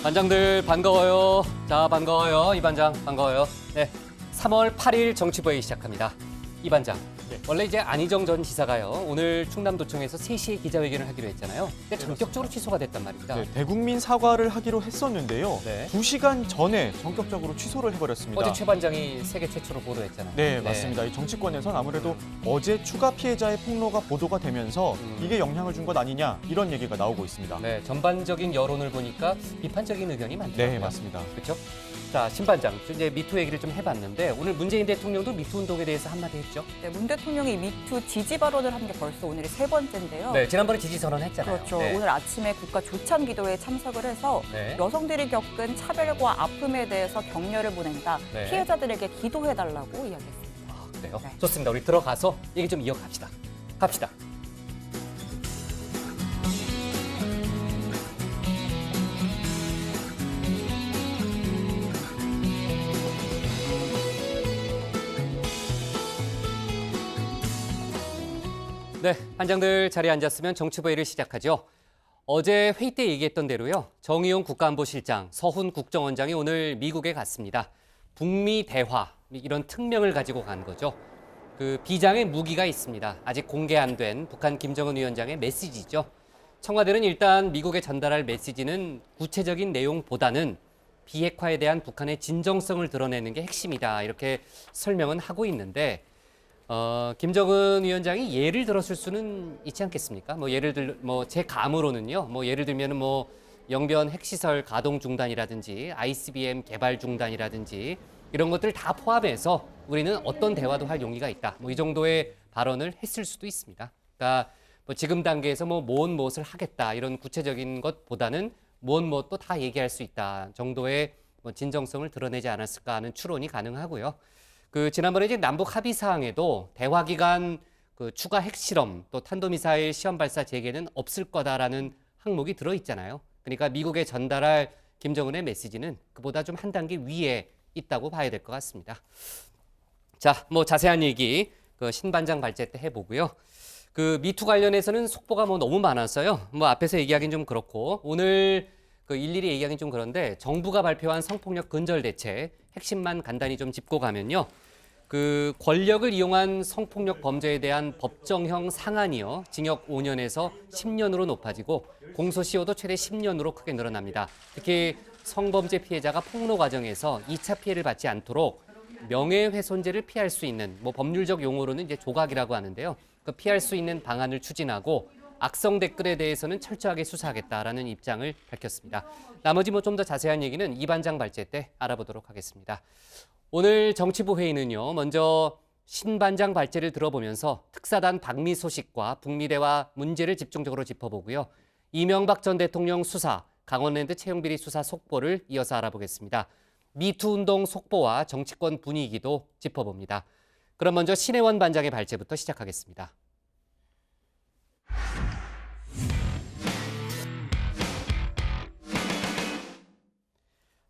반장들 반가워요. 자, 반가워요. 이 반장 반가워요. 네, 3월 8일 정치부회의 시작합니다. 이 반장, 원래 이제 안희정 전 지사가요. 오늘 충남도청에서 3시에 기자회견을 하기로 했잖아요. 근데 전격적으로 취소가 됐단 말입니다. 네, 대국민 사과를 하기로 했었는데요. 네. 2시간 전에 전격적으로 취소를 해버렸습니다. 어제 최 반장이 세계 최초로 보도했잖아요. 네, 맞습니다. 이 정치권에선 아무래도 어제 추가 피해자의 폭로가 보도가 되면서 이게 영향을 준 것 아니냐 이런 얘기가 나오고 있습니다. 네, 전반적인 여론을 보니까 비판적인 의견이 많더라고요. 네, 맞습니다. 그렇죠? 자, 신 반장, 이제 미투 얘기를 좀 해봤는데 오늘 문재인 대통령도 미투 운동에 대해서 한마디 했죠? 네, 문 대통령이 미투 지지 발언을 한 게 벌써 오늘이 3번째인데요. 네, 지난번에 지지 선언했잖아요. 그렇죠. 네. 오늘 아침에 국가 조찬 기도에 참석을 해서 네. 여성들이 겪은 차별과 아픔에 대해서 격려를 보낸다. 네. 피해자들에게 기도해달라고 이야기했습니다. 아, 그래요? 네. 좋습니다. 우리 들어가서 얘기 좀 이어갑시다. 갑시다. 네, 반장들 자리에 앉았으면 정치부회의를 시작하죠. 어제 회의 때 얘기했던 대로요. 정의용 국가안보실장, 서훈 국정원장이 오늘 미국에 갔습니다. 북미 대화, 이런 특명을 가지고 간 거죠. 그 비장의 무기가 있습니다. 아직 공개 안 된 북한 김정은 위원장의 메시지죠. 청와대는 일단 미국에 전달할 메시지는 구체적인 내용보다는 비핵화에 대한 북한의 진정성을 드러내는 게 핵심이다. 이렇게 설명은 하고 있는데 김정은 위원장이 예를 들었을 수는 있지 않겠습니까? 제 감으로는요. 예를 들면은 영변 핵시설 가동 중단이라든지 ICBM 개발 중단이라든지 이런 것들 다 포함해서 우리는 어떤 대화도 할 용의가 있다. 이 정도의 발언을 했을 수도 있습니다. 그러니까 지금 단계에서 무엇을 하겠다 이런 구체적인 것보다는 무엇도 다 얘기할 수 있다 정도의 진정성을 드러내지 않았을까 하는 추론이 가능하고요. 지난번에 이제 남북 합의 사항에도 대화 기간 추가 핵실험 또 탄도미사일 시험 발사 재개는 없을 거다라는 항목이 들어 있잖아요. 그러니까 미국에 전달할 김정은의 메시지는 그보다 좀 한 단계 위에 있다고 봐야 될 것 같습니다. 자, 자세한 얘기 신 반장 발제 때 해보고요. 미투 관련해서는 속보가 너무 많았어요. 앞에서 얘기하기는 좀 그렇고 오늘 일일이 얘기하기는 좀 그런데 정부가 발표한 성폭력 근절 대책 핵심만 간단히 좀 짚고 가면요. 권력을 이용한 성폭력 범죄에 대한 법정형 상한이요. 징역 5년에서 10년으로 높아지고 공소시효도 최대 10년으로 크게 늘어납니다. 특히 성범죄 피해자가 폭로 과정에서 2차 피해를 받지 않도록 명예훼손죄를 피할 수 있는 법률적 용어로는 이제 조각이라고 하는데요. 피할 수 있는 방안을 추진하고 악성 댓글에 대해서는 철저하게 수사하겠다라는 입장을 밝혔습니다. 나머지 좀 더 자세한 얘기는 이 반장 발제 때 알아보도록 하겠습니다. 오늘 정치부 회의는요. 먼저 신 반장 발제를 들어보면서 특사단 방미 소식과 북미 대화 문제를 집중적으로 짚어보고요. 이명박 전 대통령 수사, 강원랜드 채용비리 수사 속보를 이어서 알아보겠습니다. 미투 운동 속보와 정치권 분위기도 짚어봅니다. 그럼 먼저 신혜원 반장의 발제부터 시작하겠습니다.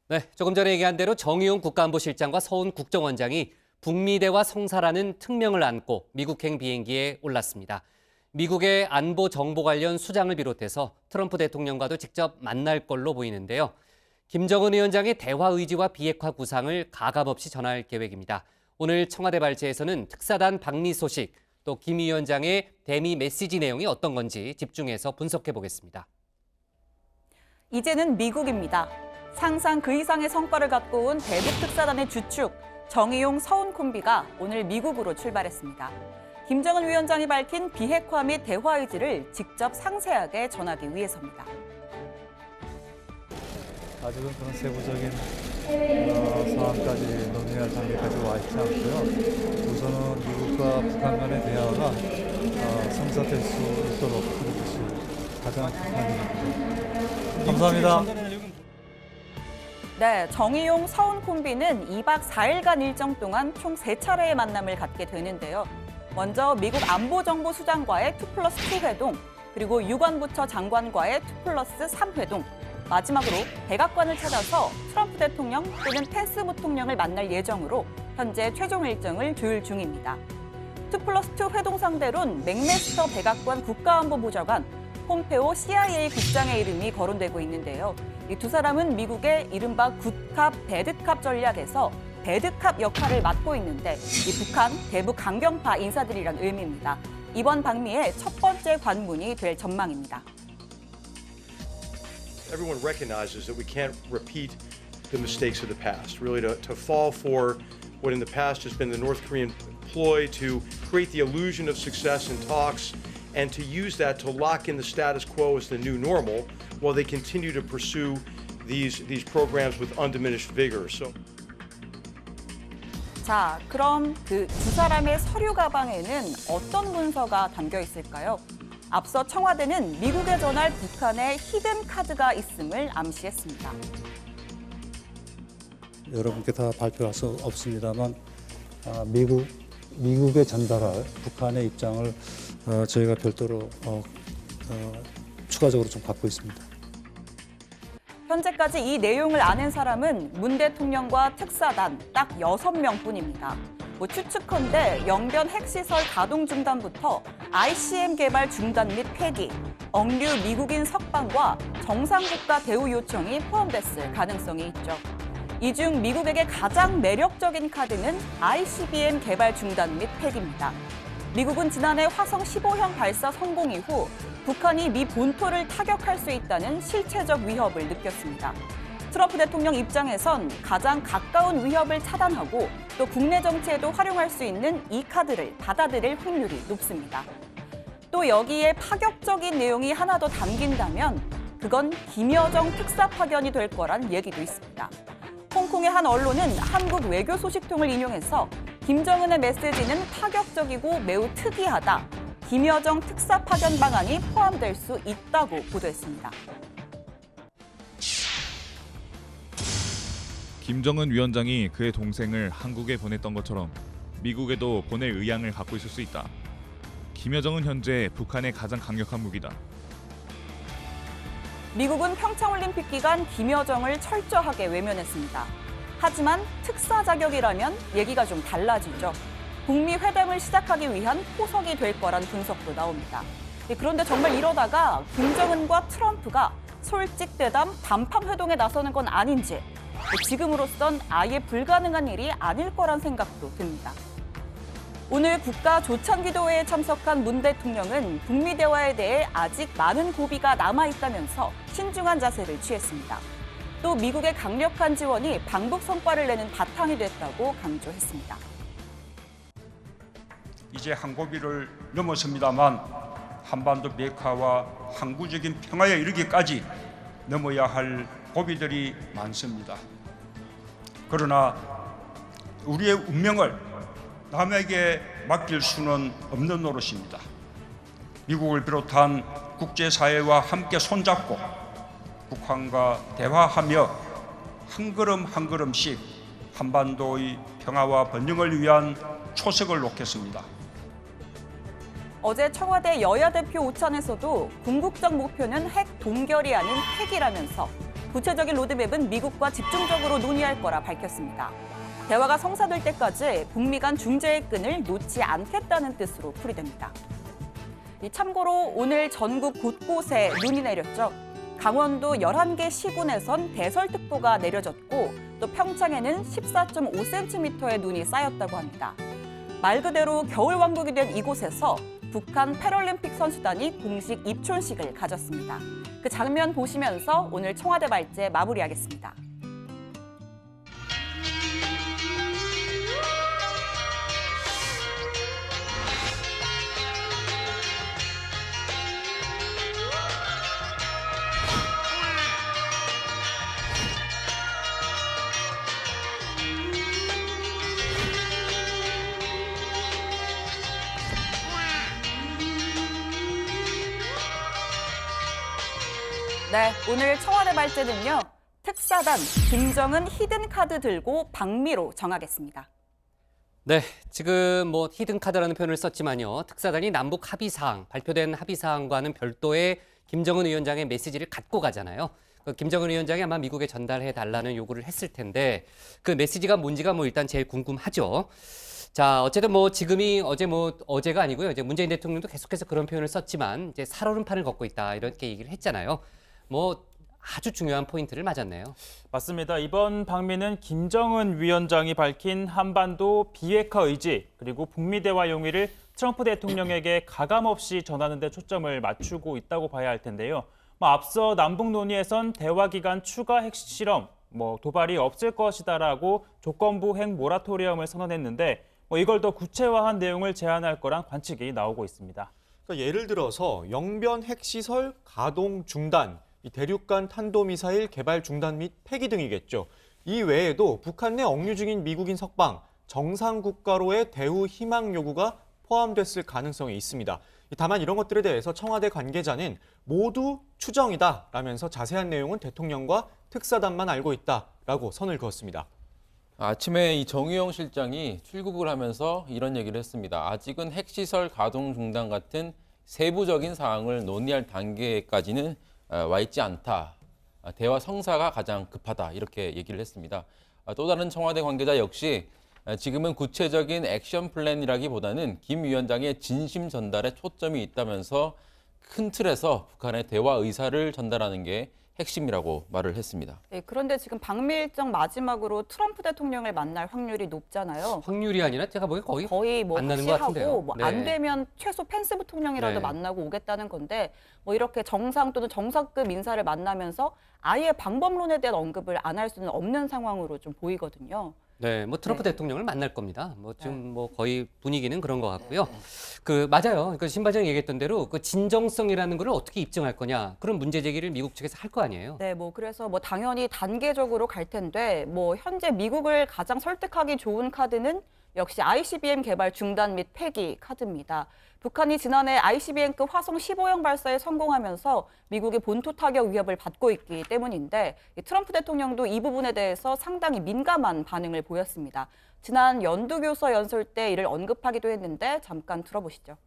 네, 조금 전에 얘기한 대로 정의용 국가안보실장과 서훈 국정원장이 북미 대화 성사라는 특명을 안고 미국행 비행기에 올랐습니다. 미국의 안보 정보 관련 수장을 비롯해서 트럼프 대통령과도 직접 만날 걸로 보이는데요. 김정은 위원장의 대화 의지와 비핵화 구상을 가감없이 전할 계획입니다. 오늘 청와대 발제에서는 특사단 방미 소식, 또 김 위원장의 대미 메시지 내용이 어떤 건지 집중해서 분석해 보겠습니다. 이제는 미국입니다. 상상 그 이상의 성과를 갖고 온 대북 특사단의 주축, 정의용 서훈 콤비가 오늘 미국으로 출발했습니다. 김정은 위원장이 밝힌 비핵화 및 대화 의지를 직접 상세하게 전하기 위해서입니다. 아직은 그런 세부적인 사안까지 논의할 단계까지 와 있지 않고요. 우선은 미국과 북한 간의 대화가 성사될 수 있도록 하는 것이 가장 급합니다. 감사합니다. 네, 정의용 서훈 콤비는 2박 4일간 일정 동안 총 3차례의 만남을 갖게 되는데요. 먼저 미국 안보정보수장과의 2+2 회동, 그리고 유관부처 장관과의 2+3 회동, 마지막으로 백악관을 찾아서 트럼프 대통령 또는 펜스 부통령을 만날 예정으로 현재 최종 일정을 조율 중입니다. 2+2 회동 상대로는 맥메스터 백악관 국가안보보좌관, 폼페오 CIA 국장의 이름이 거론되고 있는데요. 이 두 사람은 미국의 이른바 굿캅, 배드캅 전략에서 배드캅 역할을 맡고 있는데 이 북한 대북 강경파 인사들이란 의미입니다. 이번 방미의 첫 번째 관문이 될 전망입니다. Everyone recognizes that we can't repeat the mistakes of the past. Really, to fall for what in the past has been the North Korean ploy to create the illusion of success in talks and to use that to lock in the status quo as the new normal while they continue to pursue these programs with undiminished vigor. So. 자, 그럼 그 두 사람의 서류 가방에는 어떤 문서가 담겨 있을까요? 앞서 청와대는 미국에 전할 북한의 히든 카드가 있음을 암시했습니다. 여러분께 다 발표할 수 없습니다만 미국에 전달할 북한의 입장을 저희가 별도로 추가적으로 좀 갖고 있습니다. 현재까지 이 내용을 아는 사람은 문 대통령과 특사단 딱 6명뿐입니다. 추측컨대 영변 핵시설 가동 중단부터 ICM 개발 중단 및 폐기, 억류 미국인 석방과 정상국가 대우 요청이 포함됐을 가능성이 있죠. 이 중 미국에게 가장 매력적인 카드는 ICBM 개발 중단 및 폐기입니다. 미국은 지난해 화성 15형 발사 성공 이후 북한이 미 본토를 타격할 수 있다는 실체적 위협을 느꼈습니다. 트럼프 대통령 입장에선 가장 가까운 위협을 차단하고 또 국내 정치에도 활용할 수 있는 이 카드를 받아들일 확률이 높습니다. 또 여기에 파격적인 내용이 하나 더 담긴다면 그건 김여정 특사 파견이 될 거란 얘기도 있습니다. 홍콩의 한 언론은 한국 외교 소식통을 인용해서 김정은의 메시지는 파격적이고 매우 특이하다. 김여정 특사 파견 방안이 포함될 수 있다고 보도했습니다. 김정은 위원장이 그의 동생을 한국에 보냈던 것처럼 미국에도 보낼 의향을 갖고 있을 수 있다. 김여정은 현재 북한의 가장 강력한 무기다. 미국은 평창올림픽 기간 김여정을 철저하게 외면했습니다. 하지만 특사 자격이라면 얘기가 좀 달라지죠. 북미 회담을 시작하기 위한 포석이 될 거란 분석도 나옵니다. 그런데 정말 이러다가 김정은과 트럼프가 솔직대담 단판 회동에 나서는 건 아닌지 지금으로선 아예 불가능한 일이 아닐 거란 생각도 듭니다. 오늘 국가조찬기도회에 참석한 문 대통령은 북미 대화에 대해 아직 많은 고비가 남아있다면서 신중한 자세를 취했습니다. 또 미국의 강력한 지원이 방북 성과를 내는 바탕이 됐다고 강조했습니다. 이제 한 고비를 넘었습니다만 한반도 비핵화와 항구적인 평화에 이르기까지 넘어야 할 고비들이 많습니다. 그러나 우리의 운명을 남에게 맡길 수는 없는 노릇입니다. 미국을 비롯한 국제사회와 함께 손잡고 북한과 대화하며 한 걸음 한 걸음씩 한반도의 평화와 번영을 위한 초석을 놓겠습니다. 어제 청와대 여야 대표 오찬에서도 궁극적 목표는 핵 동결이 아닌 폐기라면서 구체적인 로드맵은 미국과 집중적으로 논의할 거라 밝혔습니다. 대화가 성사될 때까지 북미 간 중재의 끈을 놓지 않겠다는 뜻으로 풀이됩니다. 참고로 오늘 전국 곳곳에 눈이 내렸죠. 강원도 11개 시군에선 대설특보가 내려졌고 또 평창에는 14.5cm의 눈이 쌓였다고 합니다. 말 그대로 겨울왕국이 된 이곳에서 북한 패럴림픽 선수단이 공식 입촌식을 가졌습니다. 그 장면 보시면서 오늘 청와대 발제 마무리하겠습니다. 네, 오늘 청와대 발제는요. 특사단 김정은 히든 카드 들고 방미로 정하겠습니다. 네, 지금 히든 카드라는 표현을 썼지만요. 특사단이 남북 합의사항, 발표된 합의사항과는 별도의 김정은 위원장의 메시지를 갖고 가잖아요. 그 김정은 위원장이 아마 미국에 전달해 달라는 요구를 했을 텐데 그 메시지가 뭔지가 뭐 일단 제일 궁금하죠. 자, 어쨌든 뭐 지금이 어제가 아니고요. 이제 문재인 대통령도 계속해서 그런 표현을 썼지만 이제 살얼음판을 걷고 있다 이렇게 얘기를 했잖아요. 뭐 아주 중요한 포인트를 맞았네요. 맞습니다. 이번 방미는 김정은 위원장이 밝힌 한반도 비핵화 의지 그리고 북미 대화 용의를 트럼프 대통령에게 가감없이 전하는 데 초점을 맞추고 있다고 봐야 할 텐데요. 앞서 남북 논의에선 대화 기간 추가 핵실험, 도발이 없을 것이다라고 조건부 핵 모라토리엄을 선언했는데 이걸 더 구체화한 내용을 제안할 거란 관측이 나오고 있습니다. 그러니까 예를 들어서 영변 핵시설 가동 중단, 이 대륙간 탄도미사일 개발 중단 및 폐기 등이겠죠. 이 외에도 북한 내 억류 중인 미국인 석방, 정상 국가로의 대우 희망 요구가 포함됐을 가능성이 있습니다. 다만 이런 것들에 대해서 청와대 관계자는 모두 추정이다라면서 자세한 내용은 대통령과 특사단만 알고 있다라고 선을 그었습니다. 아침에 이 정의용 실장이 출국을 하면서 이런 얘기를 했습니다. 아직은 핵시설 가동 중단 같은 세부적인 사항을 논의할 단계까지는 와 있지 않다. 대화 성사가 가장 급하다. 이렇게 얘기를 했습니다. 또 다른 청와대 관계자 역시 지금은 구체적인 액션 플랜이라기보다는 김 위원장의 진심 전달에 초점이 있다면서 큰 틀에서 북한의 대화 의사를 전달하는 게 핵심이라고 말을 했습니다. 네, 그런데 지금 방미 일정 마지막으로 트럼프 대통령을 만날 확률이 높잖아요. 확률이 아니라 제가 보기엔 거의 만나는 것 같은데요. 확실하고 네. 안 되면 최소 펜스 부통령이라도 네. 만나고 오겠다는 건데 이렇게 정상 또는 정상급 인사를 만나면서 아예 방법론에 대한 언급을 안 할 수는 없는 상황으로 좀 보이거든요. 네, 트럼프 네. 대통령을 만날 겁니다. 지금 거의 분위기는 그런 것 같고요. 맞아요. 신반장이 얘기했던 대로 그 진정성이라는 걸 어떻게 입증할 거냐 그런 문제 제기를 미국 측에서 할 거 아니에요. 네, 그래서 당연히 단계적으로 갈 텐데 현재 미국을 가장 설득하기 좋은 카드는 역시 ICBM 개발 중단 및 폐기 카드입니다. 북한이 지난해 ICBM급 화성 15형 발사에 성공하면서 미국의 본토 타격 위협을 받고 있기 때문인데 트럼프 대통령도 이 부분에 대해서 상당히 민감한 반응을 보였습니다. 지난 연두교서 연설 때 이를 언급하기도 했는데 잠깐 들어보시죠.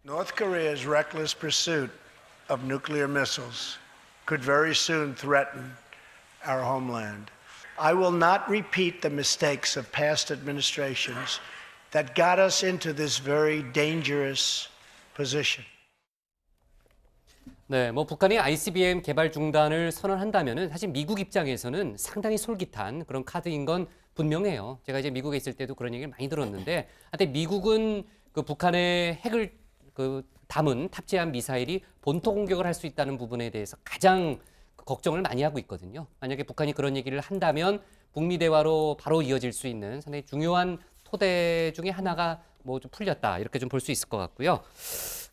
North Korea's reckless pursuit of nuclear missiles could very soon threaten our homeland. I will not repeat the mistakes of past administrations that got us into this very dangerous position. 네, 북한이 ICBM 개발 중단을 선언한다면은 사실 미국 입장에서는 상당히 솔깃한 그런 카드인 건 분명해요. 제가 이제 미국에 있을 때도 그런 얘기를 많이 들었는데, 근데 미국은 그 북한의 핵을 담은 탑재한 미사일이 본토 공격을 할 수 있다는 부분에 대해서 가장 걱정을 많이 하고 있거든요. 만약에 북한이 그런 얘기를 한다면 북미 대화로 바로 이어질 수 있는 상당히 중요한 토대 중에 하나가 좀 풀렸다 이렇게 좀 볼 수 있을 것 같고요.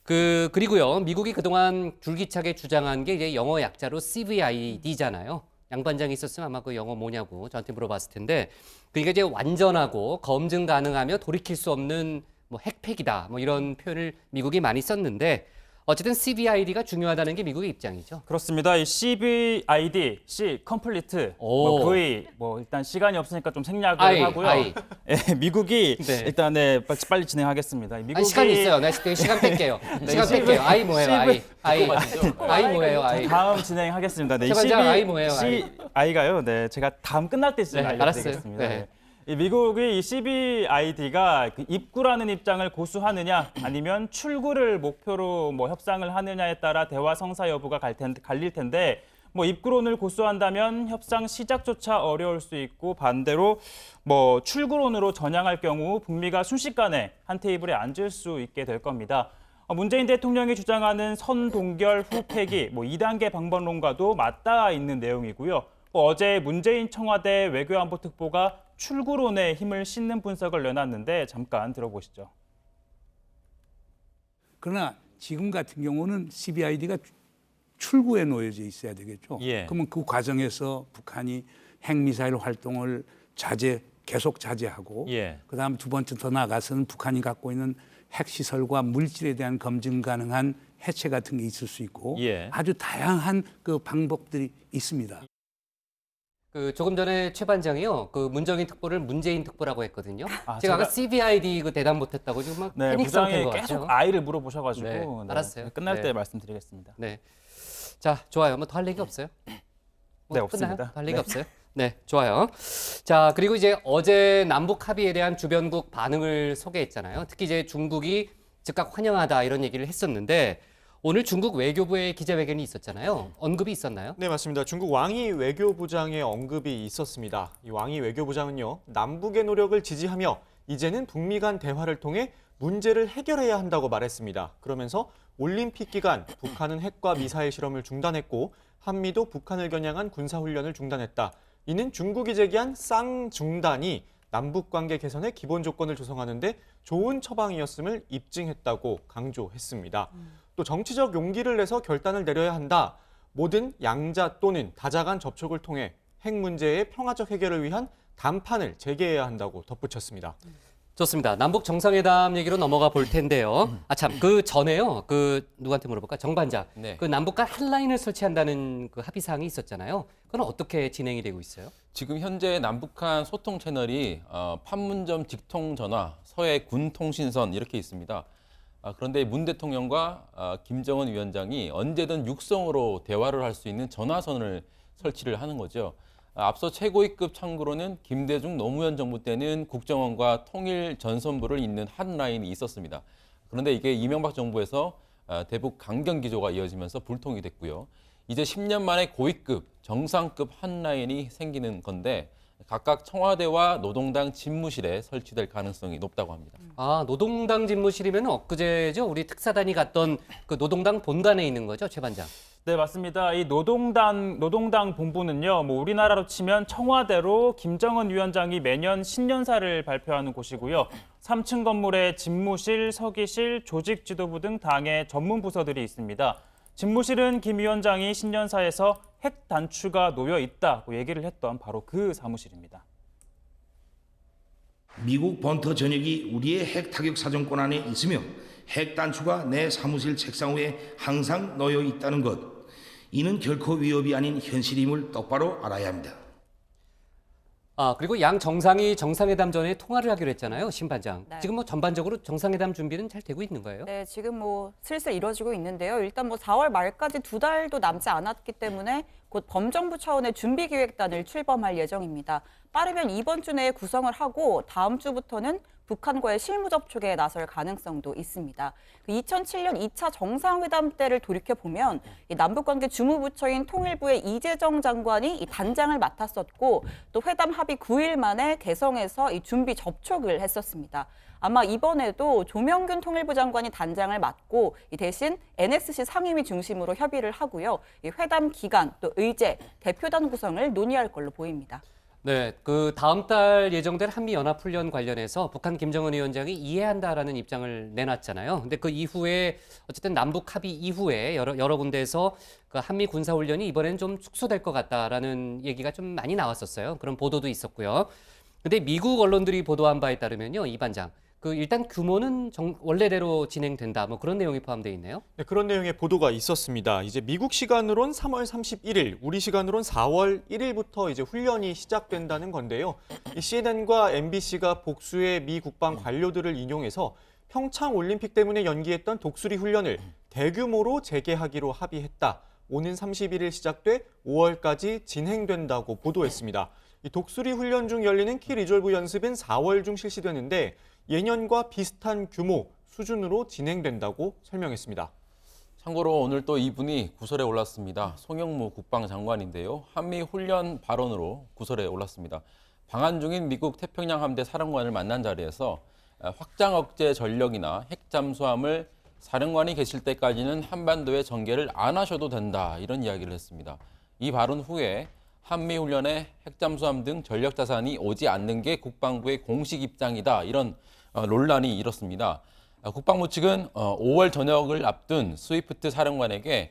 그리고요, 미국이 그동안 줄기차게 주장한 게 이제 영어 약자로 CVID잖아요. 양 반장이 있었으면 아마 그 영어 뭐냐고 저한테 물어봤을 텐데, 그러니까 이제 완전하고 검증 가능하며 돌이킬 수 없는 핵폐기다 이런 표현을 미국이 많이 썼는데, 어쨌든 CVID가 중요하다는 게 미국의 입장이죠. 그렇습니다. 이 CVID, C, complete, V, 일단 시간이 없으니까 좀 생략을 하고요. 예, 미국이 네. 일단 빨리 진행하겠습니다. 미국이 시간 있어요. 나 시간 뺄게요. 시간 뺄게요. I 뭐예요? I 뭐예요? I. 다음 진행하겠습니다. 네, 최반장 I 뭐예요? I가요. 네, 제가 다음 끝날 때쯤 알려드리겠습니다. 알았어요. 네. 이 미국의 이 CVID가 입구라는 입장을 고수하느냐 아니면 출구를 목표로 협상을 하느냐에 따라 대화 성사 여부가 갈릴 텐데, 입구론을 고수한다면 협상 시작조차 어려울 수 있고, 반대로 출구론으로 전향할 경우 북미가 순식간에 한 테이블에 앉을 수 있게 될 겁니다. 문재인 대통령이 주장하는 선동결 후 폐기 2단계 방법론과도 맞닿아 있는 내용이고요. 어제 문재인 청와대 외교안보특보가 출구론에 힘을 싣는 분석을 내놨는데 잠깐 들어보시죠. 그러나 지금 같은 경우는 CVID가 출구에 놓여져 있어야 되겠죠. 예. 그러면 그 과정에서 북한이 핵미사일 활동을 계속 자제하고, 예. 그다음 두 번째 더 나아가서는 북한이 갖고 있는 핵시설과 물질에 대한 검증 가능한 해체 같은 게 있을 수 있고, 예. 아주 다양한 그 방법들이 있습니다. 조금 전에 최 반장이요, 문정인 특보를 문재인 특보라고 했거든요. 제가 제가 아까 CVID 대답 못했다고 지금 막 네, 패닉 상태인 부장이 것 계속 같아요. I를 물어보셔가지고 네, 알았어요. 끝날 네. 때 말씀드리겠습니다. 네. 자, 좋아요. 뭐 더 할 얘기 없어요? 네, 끝나요? 없습니다. 더 할 얘기 네. 없어요? 네, 좋아요. 자, 그리고 이제 어제 남북 합의에 대한 주변국 반응을 소개했잖아요. 특히 이제 중국이 즉각 환영하다 이런 얘기를 했었는데 오늘 중국 외교부의 기자회견이 있었잖아요. 언급이 있었나요? 네, 맞습니다. 중국 왕이 외교부장의 언급이 있었습니다. 이 왕이 외교부장은요, 남북의 노력을 지지하며 이제는 북미 간 대화를 통해 문제를 해결해야 한다고 말했습니다. 그러면서 올림픽 기간 북한은 핵과 미사일 실험을 중단했고 한미도 북한을 겨냥한 군사훈련을 중단했다. 이는 중국이 제기한 쌍중단이 남북관계 개선의 기본 조건을 조성하는 데 좋은 처방이었음을 입증했다고 강조했습니다. 또 정치적 용기를 내서 결단을 내려야 한다. 모든 양자 또는 다자 간 접촉을 통해 핵 문제의 평화적 해결을 위한 담판을 재개해야 한다고 덧붙였습니다. 좋습니다. 남북 정상회담 얘기로 넘어가 볼 텐데요. 아, 참, 그 전에요. 누구한테 물어볼까? 정 반장. 네. 그 남북 간 한라인을 설치한다는 그 합의사항이 있었잖아요. 그건 어떻게 진행이 되고 있어요? 지금 현재 남북한 소통 채널이 판문점 직통전화, 서해 군통신선 이렇게 있습니다. 그런데 문 대통령과 김정은 위원장이 언제든 육성으로 대화를 할 수 있는 전화선을 설치를 하는 거죠. 앞서 최고위급 창구로는 김대중 노무현 정부 때는 국정원과 통일전선부를 잇는 한 라인이 있었습니다. 그런데 이게 이명박 정부에서 대북 강경 기조가 이어지면서 불통이 됐고요. 이제 10년 만에 고위급, 정상급 한 라인이 생기는 건데 각각 청와대와 노동당 집무실에 설치될 가능성이 높다고 합니다. 아, 노동당 집무실이면 엊그제죠? 우리 특사단이 갔던 그 노동당 본관에 있는 거죠, 최 반장? 네, 맞습니다. 이 노동당 본부는요, 뭐 우리나라로 치면 청와대로 김정은 위원장이 매년 신년사를 발표하는 곳이고요. 3층 건물에 집무실, 서기실, 조직지도부 등 당의 전문 부서들이 있습니다. 집무실은 김 위원장이 신년사에서 핵 단추가 놓여 있다고 얘기를 했던 바로 그 사무실입니다. 미국 번터 전역이 우리의 핵 타격 사정권 안에 있으며 핵 단추가 내 사무실 책상 위에 항상 놓여 있다는 것. 이는 결코 위협이 아닌 현실임을 똑바로 알아야 합니다. 아, 그리고 양 정상이 정상회담 전에 통화를 하기로 했잖아요, 신 반장. 네. 지금 뭐 전반적으로 정상회담 준비는 잘 되고 있는 거예요? 네, 지금 뭐 슬슬 이뤄지고 있는데요. 일단 뭐 4월 말까지 2달도 남지 않았기 때문에 곧 범정부 차원의 준비기획단을 출범할 예정입니다. 빠르면 이번 주 내에 구성을 하고 다음 주부터는 북한과의 실무 접촉에 나설 가능성도 있습니다. 2007년 2차 정상회담 때를 돌이켜보면 이 남북관계 주무부처인 통일부의 이재정 장관이 이 단장을 맡았었고 또 회담 합의 9일 만에 개성에서 이 준비 접촉을 했었습니다. 아마 이번에도 조명균 통일부 장관이 단장을 맡고 이 대신 NSC 상임위 중심으로 협의를 하고요. 이 회담 기간 또 의제, 대표단 구성을 논의할 걸로 보입니다. 네, 그 다음 달 예정될 한미연합훈련 관련해서 북한 김정은 위원장이 이해한다라는 입장을 내놨잖아요. 근데 그 이후에 어쨌든 남북 합의 이후에 여러 군데에서 그 한미 군사훈련이 이번에는 좀 축소될 것 같다라는 얘기가 좀 많이 나왔었어요. 그런 보도도 있었고요. 근데 미국 언론들이 보도한 바에 따르면요, 이 반장. 그 일단 규모는 원래대로 진행된다. 뭐 그런 내용이 포함되어 있네요. 네, 그런 내용의 보도가 있었습니다. 이제 미국 시간으론 3월 31일, 우리 시간으론 4월 1일부터 이제 훈련이 시작된다는 건데요. 이 CNN과 MBC가 복수의 미 국방 관료들을 인용해서 평창 올림픽 때문에 연기했던 독수리 훈련을 대규모로 재개하기로 합의했다. 오는 31일 시작돼 5월까지 진행된다고 보도했습니다. 이 독수리 훈련 중 열리는 키 리졸브 연습은 4월 중 실시되는데 예년과 비슷한 규모, 수준으로 진행된다고 설명했습니다. 참고로 오늘 또 이분이 구설에 올랐습니다. 송영무 국방장관인데요. 한미 훈련 발언으로 구설에 올랐습니다. 방한 중인 미국 태평양 함대 사령관을 만난 자리에서 확장 억제 전력이나 핵 잠수함을 사령관이 계실 때까지는 한반도의 전개를 안 하셔도 된다. 이런 이야기를 했습니다. 이 발언 후에 한미 훈련에 핵 잠수함 등 전력 자산이 오지 않는 게 국방부의 공식 입장이다. 이런 논란이 일었습니다. 국방부 측은 5월 전역을 앞둔 스위프트 사령관에게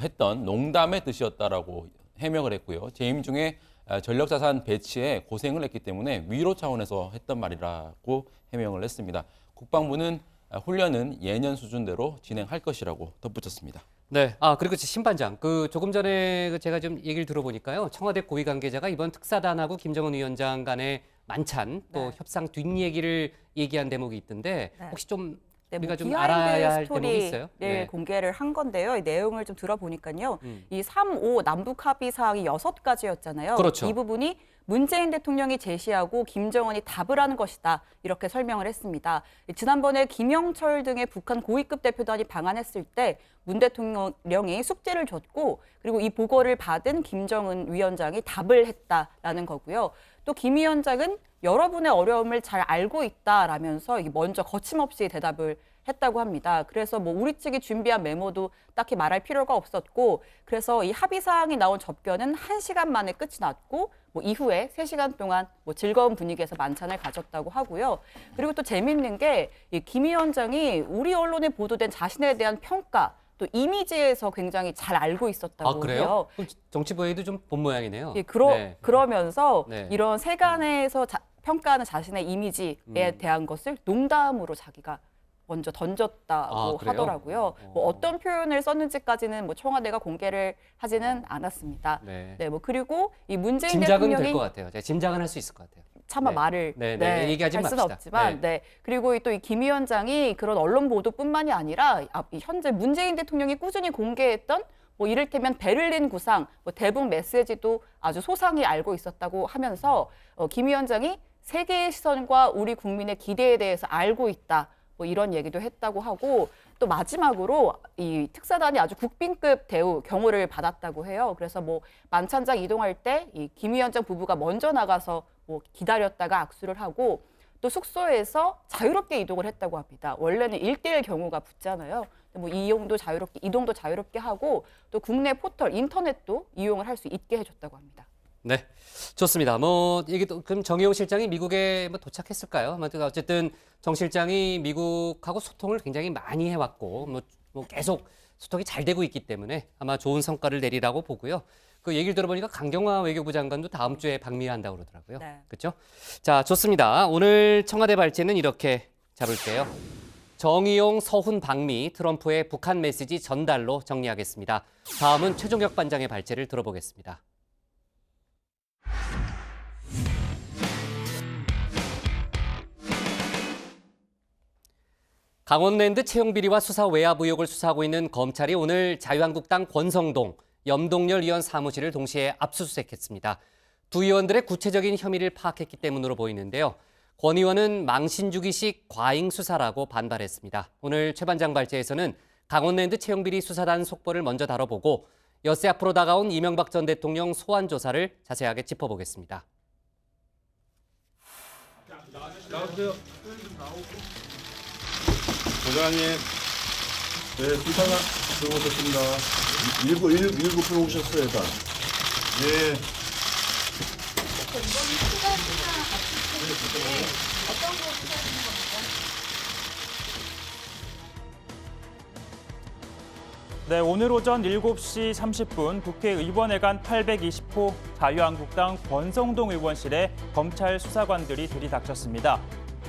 했던 농담의 뜻이었다라고 해명을 했고요. 재임 중에 전력자산 배치에 고생을 했기 때문에 위로 차원에서 했던 말이라고 해명을 했습니다. 국방부는 훈련은 예년 수준대로 진행할 것이라고 덧붙였습니다. 네, 그리고 신 반장, 조금 전에 제가 좀 얘기를 들어보니까요. 청와대 고위 관계자가 이번 특사단하고 김정은 위원장 간의 만찬 또 협상 뒷얘기를 얘기한 대목이 있던데 혹시 좀 네, 우리가 좀 비하인드 알아야 할 대목이 스토리를 있어요. 네. 공개를 한 건데요. 이 내용을 좀 들어보니까요. 이 3.5 남북 합의 사항이 6가지였잖아요. 그렇죠. 이 부분이 문재인 대통령이 제시하고 김정은이 답을 하는 것이다. 이렇게 설명을 했습니다. 지난번에 김영철 등의 북한 고위급 대표단이 방한했을 때 문 대통령이 숙제를 줬고 그리고 이 보고를 받은 김정은 위원장이 답을 했다라는 거고요. 또 김 위원장은 여러분의 어려움을 잘 알고 있다라면서 먼저 거침없이 대답을 했다고 합니다. 그래서 뭐 우리 측이 준비한 메모도 딱히 말할 필요가 없었고 그래서 이 합의 사항이 나온 접견은 1시간 만에 끝이 났고 뭐 이후에 3시간 동안 뭐 즐거운 분위기에서 만찬을 가졌다고 하고요. 그리고 또 재밌는 게 김 위원장이 우리 언론에 보도된 자신에 대한 평가 또 이미지에서 굉장히 잘 알고 있었다고 아, 그래요? 해요. 그럼 정치부에도 좀 본 모양이네요. 예, 네. 그러면서 네. 이런 세간에서 평가하는 자신의 이미지에 대한 것을 농담으로 자기가 먼저 던졌다고 아, 그래요? 하더라고요. 뭐 어떤 표현을 썼는지까지는 뭐 청와대가 공개를 하지는 않았습니다. 네. 네, 뭐 그리고 이 문재인 짐작은 될 대통령이 것 같아요. 제가 짐작은 할 수 있을 것 같아요. 차마 네. 말을 네, 얘기하지 할 수는 맙시다. 없지만 그리고 또 이 김 위원장이 그런 언론 보도뿐만이 아니라 이 현재 문재인 대통령이 꾸준히 공개했던 뭐 이를테면 베를린 구상, 뭐 대북 메시지도 아주 소상히 알고 있었다고 하면서 김 위원장이 세계의 시선과 우리 국민의 기대에 대해서 알고 있다. 뭐 이런 얘기도 했다고 하고 또 마지막으로 이 특사단이 아주 국빈급 대우 경호를 받았다고 해요. 그래서 뭐 만찬장 이동할 때 이 김 위원장 부부가 먼저 나가서 뭐 기다렸다가 악수를 하고 또 숙소에서 자유롭게 이동을 했다고 합니다. 원래는 1:1 경우가 붙잖아요. 뭐 이동도 자유롭게 하고 또 국내 포털 인터넷도 이용을 할 수 있게 해줬다고 합니다. 네, 좋습니다. 뭐 얘기도 그럼 정의용 실장이 미국에 뭐 도착했을까요? 어쨌든 정 실장이 미국하고 소통을 굉장히 많이 해왔고 뭐 계속 소통이 잘 되고 있기 때문에 아마 좋은 성과를 내리라고 보고요. 그 얘기를 들어보니까 강경화 외교부 장관도 다음 주에 방미한다고 그러더라고요. 네. 그렇죠? 자, 좋습니다. 오늘 청와대 발제는 이렇게 잡을게요. 정의용 서훈 방미 트럼프의 북한 메시지 전달로 정리하겠습니다. 다음은 최종혁 반장의 발제를 들어보겠습니다. 강원랜드 채용 비리와 수사 외압 의혹을 수사하고 있는 검찰이 오늘 자유한국당 권성동, 염동열 의원 사무실을 동시에 압수수색했습니다. 두 의원들의 구체적인 혐의를 파악했기 때문으로 보이는데요. 권 의원은 망신 주기식 과잉 수사라고 반발했습니다. 오늘 최 반장 발제에서는 강원랜드 채용 비리 수사단 속보를 먼저 다뤄보고 엿새 앞으로 다가온 이명박 전 대통령 소환 조사를 자세하게 짚어보겠습니다. 나오세요. 부장님, 네, 수사가 들어오셨습니다. 19분 오셨어요, 다. 네. 네, 오늘 오전 7시 30분 국회의원회관 820호 자유한국당 권성동 의원실에 검찰 수사관들이 들이닥쳤습니다.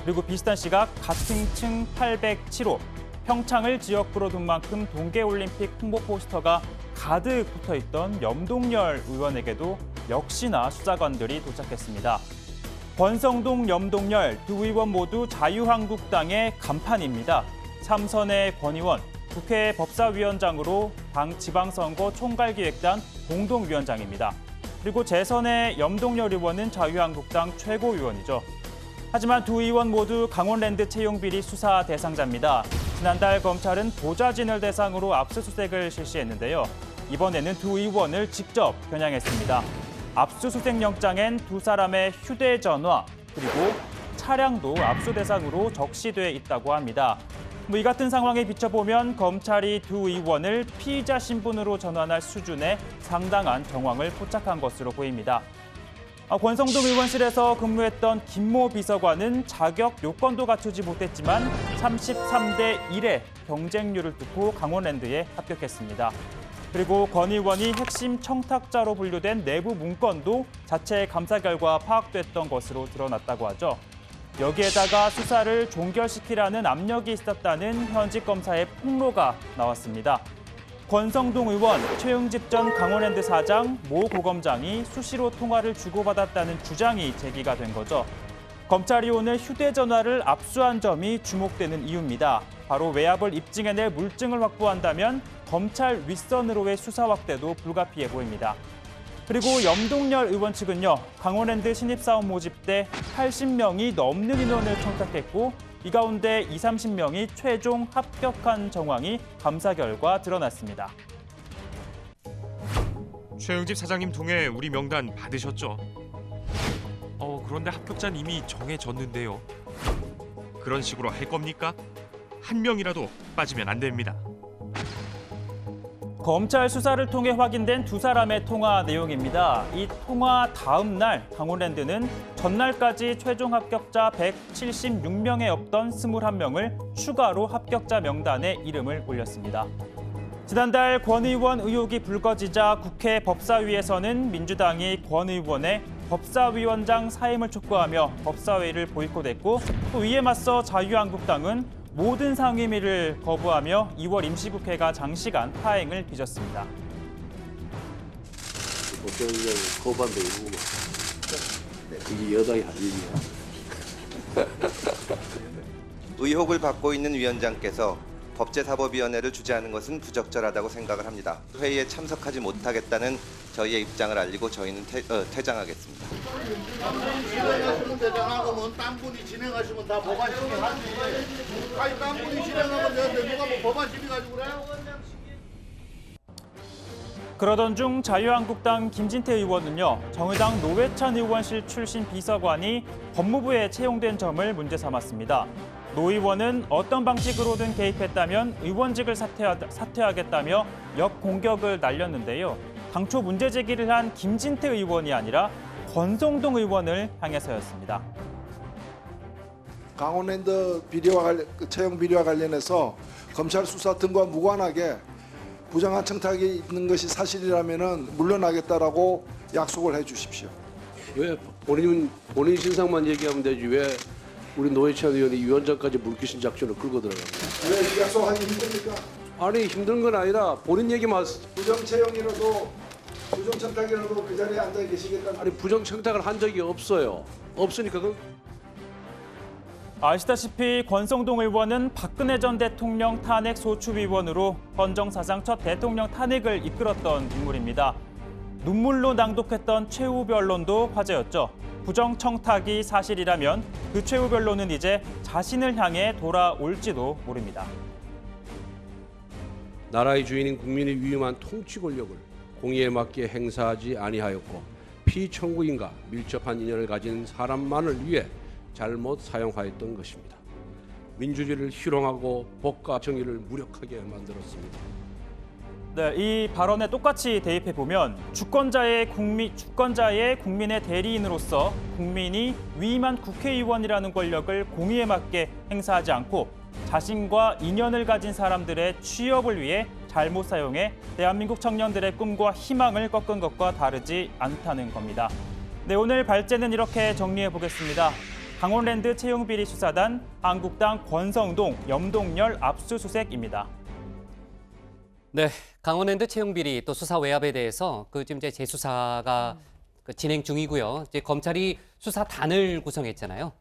그리고 비슷한 시각 같은 층 807호 평창을 지역구로 둔 만큼 동계올림픽 홍보 포스터가 가득 붙어있던 염동열 의원에게도 역시나 수사관들이 도착했습니다. 권성동, 염동열 두 의원 모두 자유한국당의 간판입니다. 참선의 권 의원, 국회 법사위원장으로 당 지방선거 총괄기획단 공동위원장입니다. 그리고 재선의 염동열 의원은 자유한국당 최고위원이죠. 하지만 두 의원 모두 강원랜드 채용 비리 수사 대상자입니다. 지난달 검찰은 보좌진을 대상으로 압수수색을 실시했는데요. 이번에는 두 의원을 직접 겨냥했습니다. 압수수색 영장엔 두 사람의 휴대전화 그리고 차량도 압수 대상으로 적시돼 있다고 합니다. 이 같은 상황에 비춰보면 검찰이 두 의원을 피의자 신분으로 전환할 수준의 상당한 정황을 포착한 것으로 보입니다. 권성동 의원실에서 근무했던 김모 비서관은 자격 요건도 갖추지 못했지만 33대 1의 경쟁률을 뚫고 강원랜드에 합격했습니다. 그리고 권 의원이 핵심 청탁자로 분류된 내부 문건도 자체 감사 결과 파악됐던 것으로 드러났다고 하죠. 여기에다가 수사를 종결시키라는 압력이 있었다는 현직 검사의 폭로가 나왔습니다. 권성동 의원, 최응집 전 강원랜드 사장, 모 고검장이 수시로 통화를 주고받았다는 주장이 제기가 된 거죠. 검찰이 오늘 휴대전화를 압수한 점이 주목되는 이유입니다. 바로 외압을 입증해낼 물증을 확보한다면 검찰 윗선으로의 수사 확대도 불가피해 보입니다. 그리고 염동열 의원 측은요, 강원랜드 신입사원 모집 때 80명이 넘는 인원을 청탁했고 이 가운데 20, 30명이 최종 합격한 정황이 감사 결과 드러났습니다. 최영집 사장님 통해 우리 명단 받으셨죠? 그런데 합격자는 이미 정해졌는데요. 그런 식으로 할 겁니까? 한 명이라도 빠지면 안 됩니다. 검찰 수사를 통해 확인된 두 사람의 통화 내용입니다. 이 통화 다음 날 강원랜드는 전날까지 최종 합격자 176명에 없던 21명을 추가로 합격자 명단에 이름을 올렸습니다. 지난달 권 의원 의혹이 불거지자 국회 법사위에서는 민주당이 권 의원의 법사위원장 사임을 촉구하며 법사위를 보이콧했고 또 이에 맞서 자유한국당은 모든 상임위를 거부하며 2월 임시국회가 장시간 파행을 빚었습니다. 법사위원장 거부한다 이거구만. 이게 여당이 할 일이야. 의혹을 받고 있는 위원장께서 법제사법위원회를 주재하는 것은 부적절하다고 생각을 합니다. 회의에 참석하지 못하겠다는 저희의 입장을 알리고 저희는 퇴장하겠습니다. 대장하고 뭐 딴 분이 진행하시면 다 법안 심의하지. 아니 딴 분이 진행하면 되는데 누가 뭐 법안 심의 가지고 그래요? 그러던 중 자유한국당 김진태 의원은요, 정의당 노회찬 의원실 출신 비서관이 법무부에 채용된 점을 문제 삼았습니다. 노 의원은 어떤 방식으로든 개입했다면 의원직을 사퇴하겠다며 역공격을 날렸는데요. 당초 문제 제기를 한 김진태 의원이 아니라 권성동 의원을 향해서였습니다. 강원랜드 채용 비리와 관련해서 검찰 수사 등과 무관하게 부정한 청탁이 있는 것이 사실이라면 물러나겠다라고 약속을 해 주십시오. 왜 본인 신상만 얘기하면 되지 왜 우리 노회찬 의원이 위원장까지 물귀신 작전을 끌고 들어갑니까? 왜 약속하기 힘듭니까? 아니 힘든 건 아니라 본인 얘기만 부정 채용이라도 부정 청탁이라도 그 자리에 앉아 계시겠다는. 아니 부정 청탁을 한 적이 없어요. 없으니까 그. 아시다시피 권성동 의원은 박근혜 전 대통령 탄핵 소추위원으로 헌정사상 첫 대통령 탄핵을 이끌었던 인물입니다. 눈물로 낭독했던 최후 변론도 화제였죠. 부정 청탁이 사실이라면 그 최후 변론은 이제 자신을 향해 돌아올지도 모릅니다. 나라의 주인인 국민이 위임한 통치 권력을 공의에 맞게 행사하지 아니하였고 피청구인과 밀접한 인연을 가진 사람만을 위해 잘못 사용하였던 것입니다. 민주주의를 희롱하고 법과 정의를 무력하게 만들었습니다. 네, 이 발언에 똑같이 대입해 보면 주권자의 국민의 대리인으로서 국민이 위임한 국회의원이라는 권력을 공의에 맞게 행사하지 않고 자신과 인연을 가진 사람들의 취업을 위해 잘못 사용해 대한민국 청년들의 꿈과 희망을 꺾은 것과 다르지 않다는 겁니다. 네, 오늘 발제는 이렇게 정리해 보겠습니다. 강원랜드 채용비리 수사단, 한국당 권성동, 염동열 압수수색입니다. 네, 강원랜드 채용비리 또 수사 외압에 대해서 지금 이제 재수사가 진행 중이고요. 이제 검찰이 수사단을 구성했잖아요.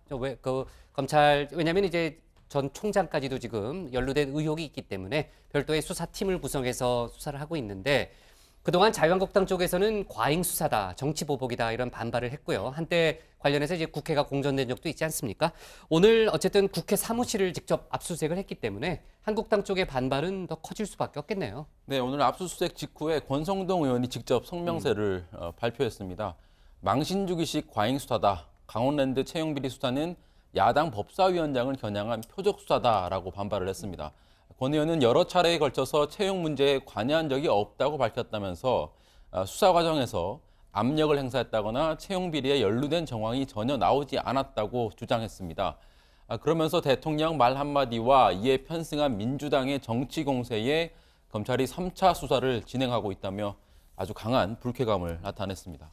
왜냐하면 이제 전 총장까지도 지금 연루된 의혹이 있기 때문에 별도의 수사팀을 구성해서 수사를 하고 있는데 그동안 자유한국당 쪽에서는 과잉 수사다, 정치 보복이다 이런 반발을 했고요. 한때 관련해서 이제 국회가 공전된 적도 있지 않습니까? 오늘 어쨌든 국회 사무실을 직접 압수수색을 했기 때문에 한국당 쪽의 반발은 더 커질 수밖에 없겠네요. 네, 오늘 압수수색 직후에 권성동 의원이 직접 성명서를 발표했습니다. 망신주기식 과잉 수사다. 강원랜드 채용비리 수사는 야당 법사위원장을 겨냥한 표적 수사다라고 반발을 했습니다. 권 의원은 여러 차례에 걸쳐서 채용 문제에 관여한 적이 없다고 밝혔다면서 수사 과정에서 압력을 행사했다거나 채용 비리에 연루된 정황이 전혀 나오지 않았다고 주장했습니다. 그러면서 대통령 말 한마디와 이에 편승한 민주당의 정치 공세에 검찰이 3차 수사를 진행하고 있다며 아주 강한 불쾌감을 나타냈습니다.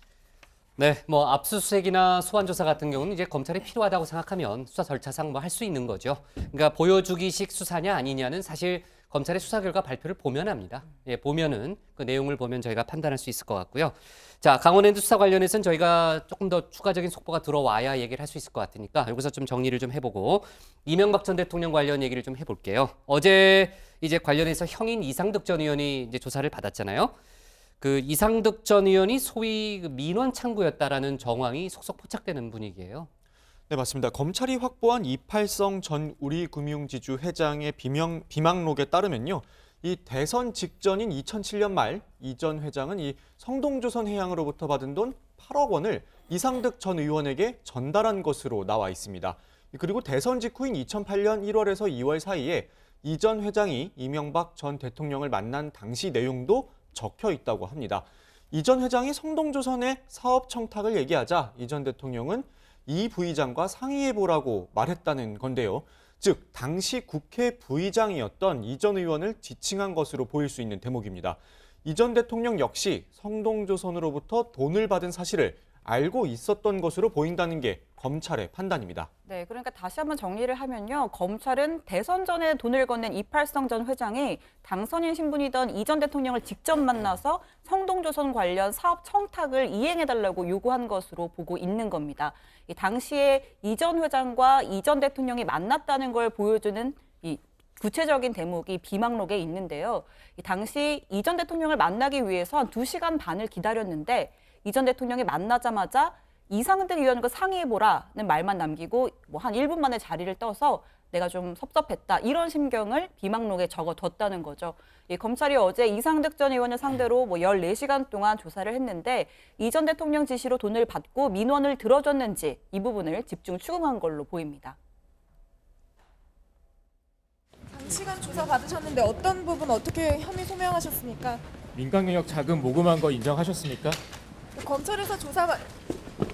네, 압수수색이나 소환조사 같은 경우는 이제 검찰이 필요하다고 생각하면 수사 절차상 할 수 있는 거죠. 그러니까 보여주기식 수사냐 아니냐는 사실 검찰의 수사 결과 발표를 보면 합니다. 예, 보면은 그 내용을 보면 저희가 판단할 수 있을 것 같고요. 자, 강원랜드 수사 관련해서는 저희가 조금 더 추가적인 속보가 들어와야 얘기를 할 수 있을 것 같으니까 여기서 좀 정리를 좀 해보고 이명박 전 대통령 관련 얘기를 좀 해볼게요. 어제 이제 관련해서 형인 이상득 전 의원이 이제 조사를 받았잖아요. 그 이상득 전 의원이 소위 그 민원 창구였다라는 정황이 속속 포착되는 분위기예요. 네, 맞습니다. 검찰이 확보한 이팔성 전 우리금융지주 회장의 비망록에 따르면요. 이 대선 직전인 2007년 말 이 전 회장은 이 성동조선 해양으로부터 받은 돈 8억 원을 이상득 전 의원에게 전달한 것으로 나와 있습니다. 그리고 대선 직후인 2008년 1월에서 2월 사이에 이 전 회장이 이명박 전 대통령을 만난 당시 내용도 적혀 있다고 합니다. 이 전 회장이 성동조선의 사업 청탁을 얘기하자 이 전 대통령은 이 부의장과 상의해보라고 말했다는 건데요. 즉 당시 국회 부의장이었던 이 전 의원을 지칭한 것으로 보일 수 있는 대목입니다. 이 전 대통령 역시 성동조선으로부터 돈을 받은 사실을 알고 있었던 것으로 보인다는 게 검찰의 판단입니다. 네, 그러니까 다시 한번 정리를 하면요. 검찰은 대선 전에 돈을 건넨 이팔성 전 회장이 당선인 신분이던 이 전 대통령을 직접 만나서 성동조선 관련 사업 청탁을 이행해달라고 요구한 것으로 보고 있는 겁니다. 이 당시에 이 전 회장과 이 전 대통령이 만났다는 걸 보여주는 이 구체적인 대목이 비망록에 있는데요. 이 당시 이 전 대통령을 만나기 위해서 한 2시간 반을 기다렸는데 이 전 대통령이 만나자마자 이상득 의원과 상의해보라는 말만 남기고 뭐 한 1분 만에 자리를 떠서 내가 좀 섭섭했다 이런 심경을 비망록에 적어뒀다는 거죠. 이 검찰이 어제 이상득 전 의원을 상대로 뭐 14시간 동안 조사를 했는데 이 전 대통령 지시로 돈을 받고 민원을 들어줬는지 이 부분을 집중 추궁한 걸로 보입니다. 장시간 조사 받으셨는데 어떤 부분 어떻게 혐의 소명하셨습니까? 민간 경력 자금 모금한 거 인정하셨습니까? 검찰에서 조사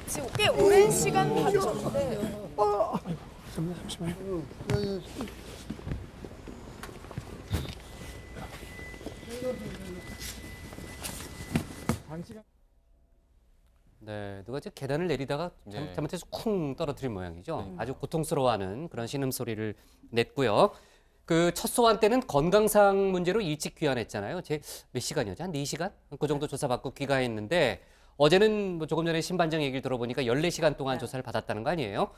지금 꽤 오랜 시간 받으셨는데 잠시만요. 네, 누가 이제 계단을 내리다가 잘못해서 쿵 떨어뜨린 모양이죠. 아주 고통스러워하는 그런 신음소리를 냈고요. 그 첫 소환 때는 건강상 문제로 일찍 귀환했잖아요. 몇 시간이었죠? 한 4시간? 그 정도 조사받고 귀가했는데 어제는 뭐 조금 전에 신반장 얘기를 들어보니까 14시간 동안 조사를 받았다는 거 아니에요?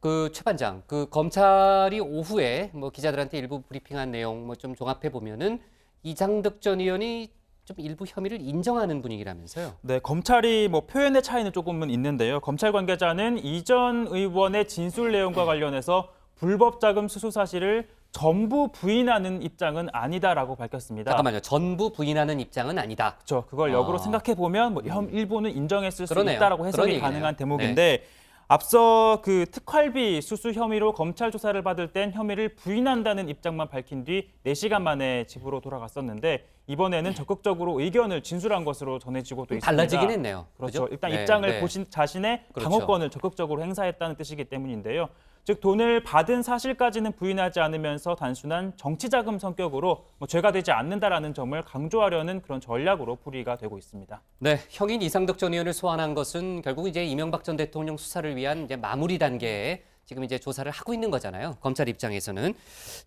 그 최 반장, 그 검찰이 오후에 뭐 기자들한테 일부 브리핑한 내용 뭐 좀 종합해 보면은 이상득 전 의원이 좀 일부 혐의를 인정하는 분위기라면서요. 네, 검찰이 뭐 표현의 차이는 조금은 있는데요. 검찰 관계자는 이 전 의원의 진술 내용과 관련해서 불법 자금 수수 사실을 전부 부인하는 입장은 아니다라고 밝혔습니다. 잠깐만요. 전부 부인하는 입장은 아니다. 그렇죠. 그걸 역으로 생각해 보면 뭐 일부는 인정했을 수 그러네요. 있다라고 해석이 그런 가능한 대목인데 앞서 그 특활비 수수 혐의로 검찰 조사를 받을 땐 혐의를 부인한다는 입장만 밝힌 뒤 4시간 만에 집으로 돌아갔었는데 이번에는 적극적으로 의견을 진술한 것으로 전해지고 또 있습니다. 달라지긴 했네요. 그렇죠. 그죠? 일단 네, 입장을 네. 보신 자신의 그렇죠. 방어권을 적극적으로 행사했다는 뜻이기 때문인데요. 즉 돈을 받은 사실까지는 부인하지 않으면서 단순한 정치자금 성격으로 뭐 죄가 되지 않는다라는 점을 강조하려는 그런 전략으로 풀이가 되고 있습니다. 네, 형인 이상득 전 의원을 소환한 것은 결국 이제 이명박 전 대통령 수사를 위한 이제 마무리 단계에 지금 이제 조사를 하고 있는 거잖아요. 검찰 입장에서는.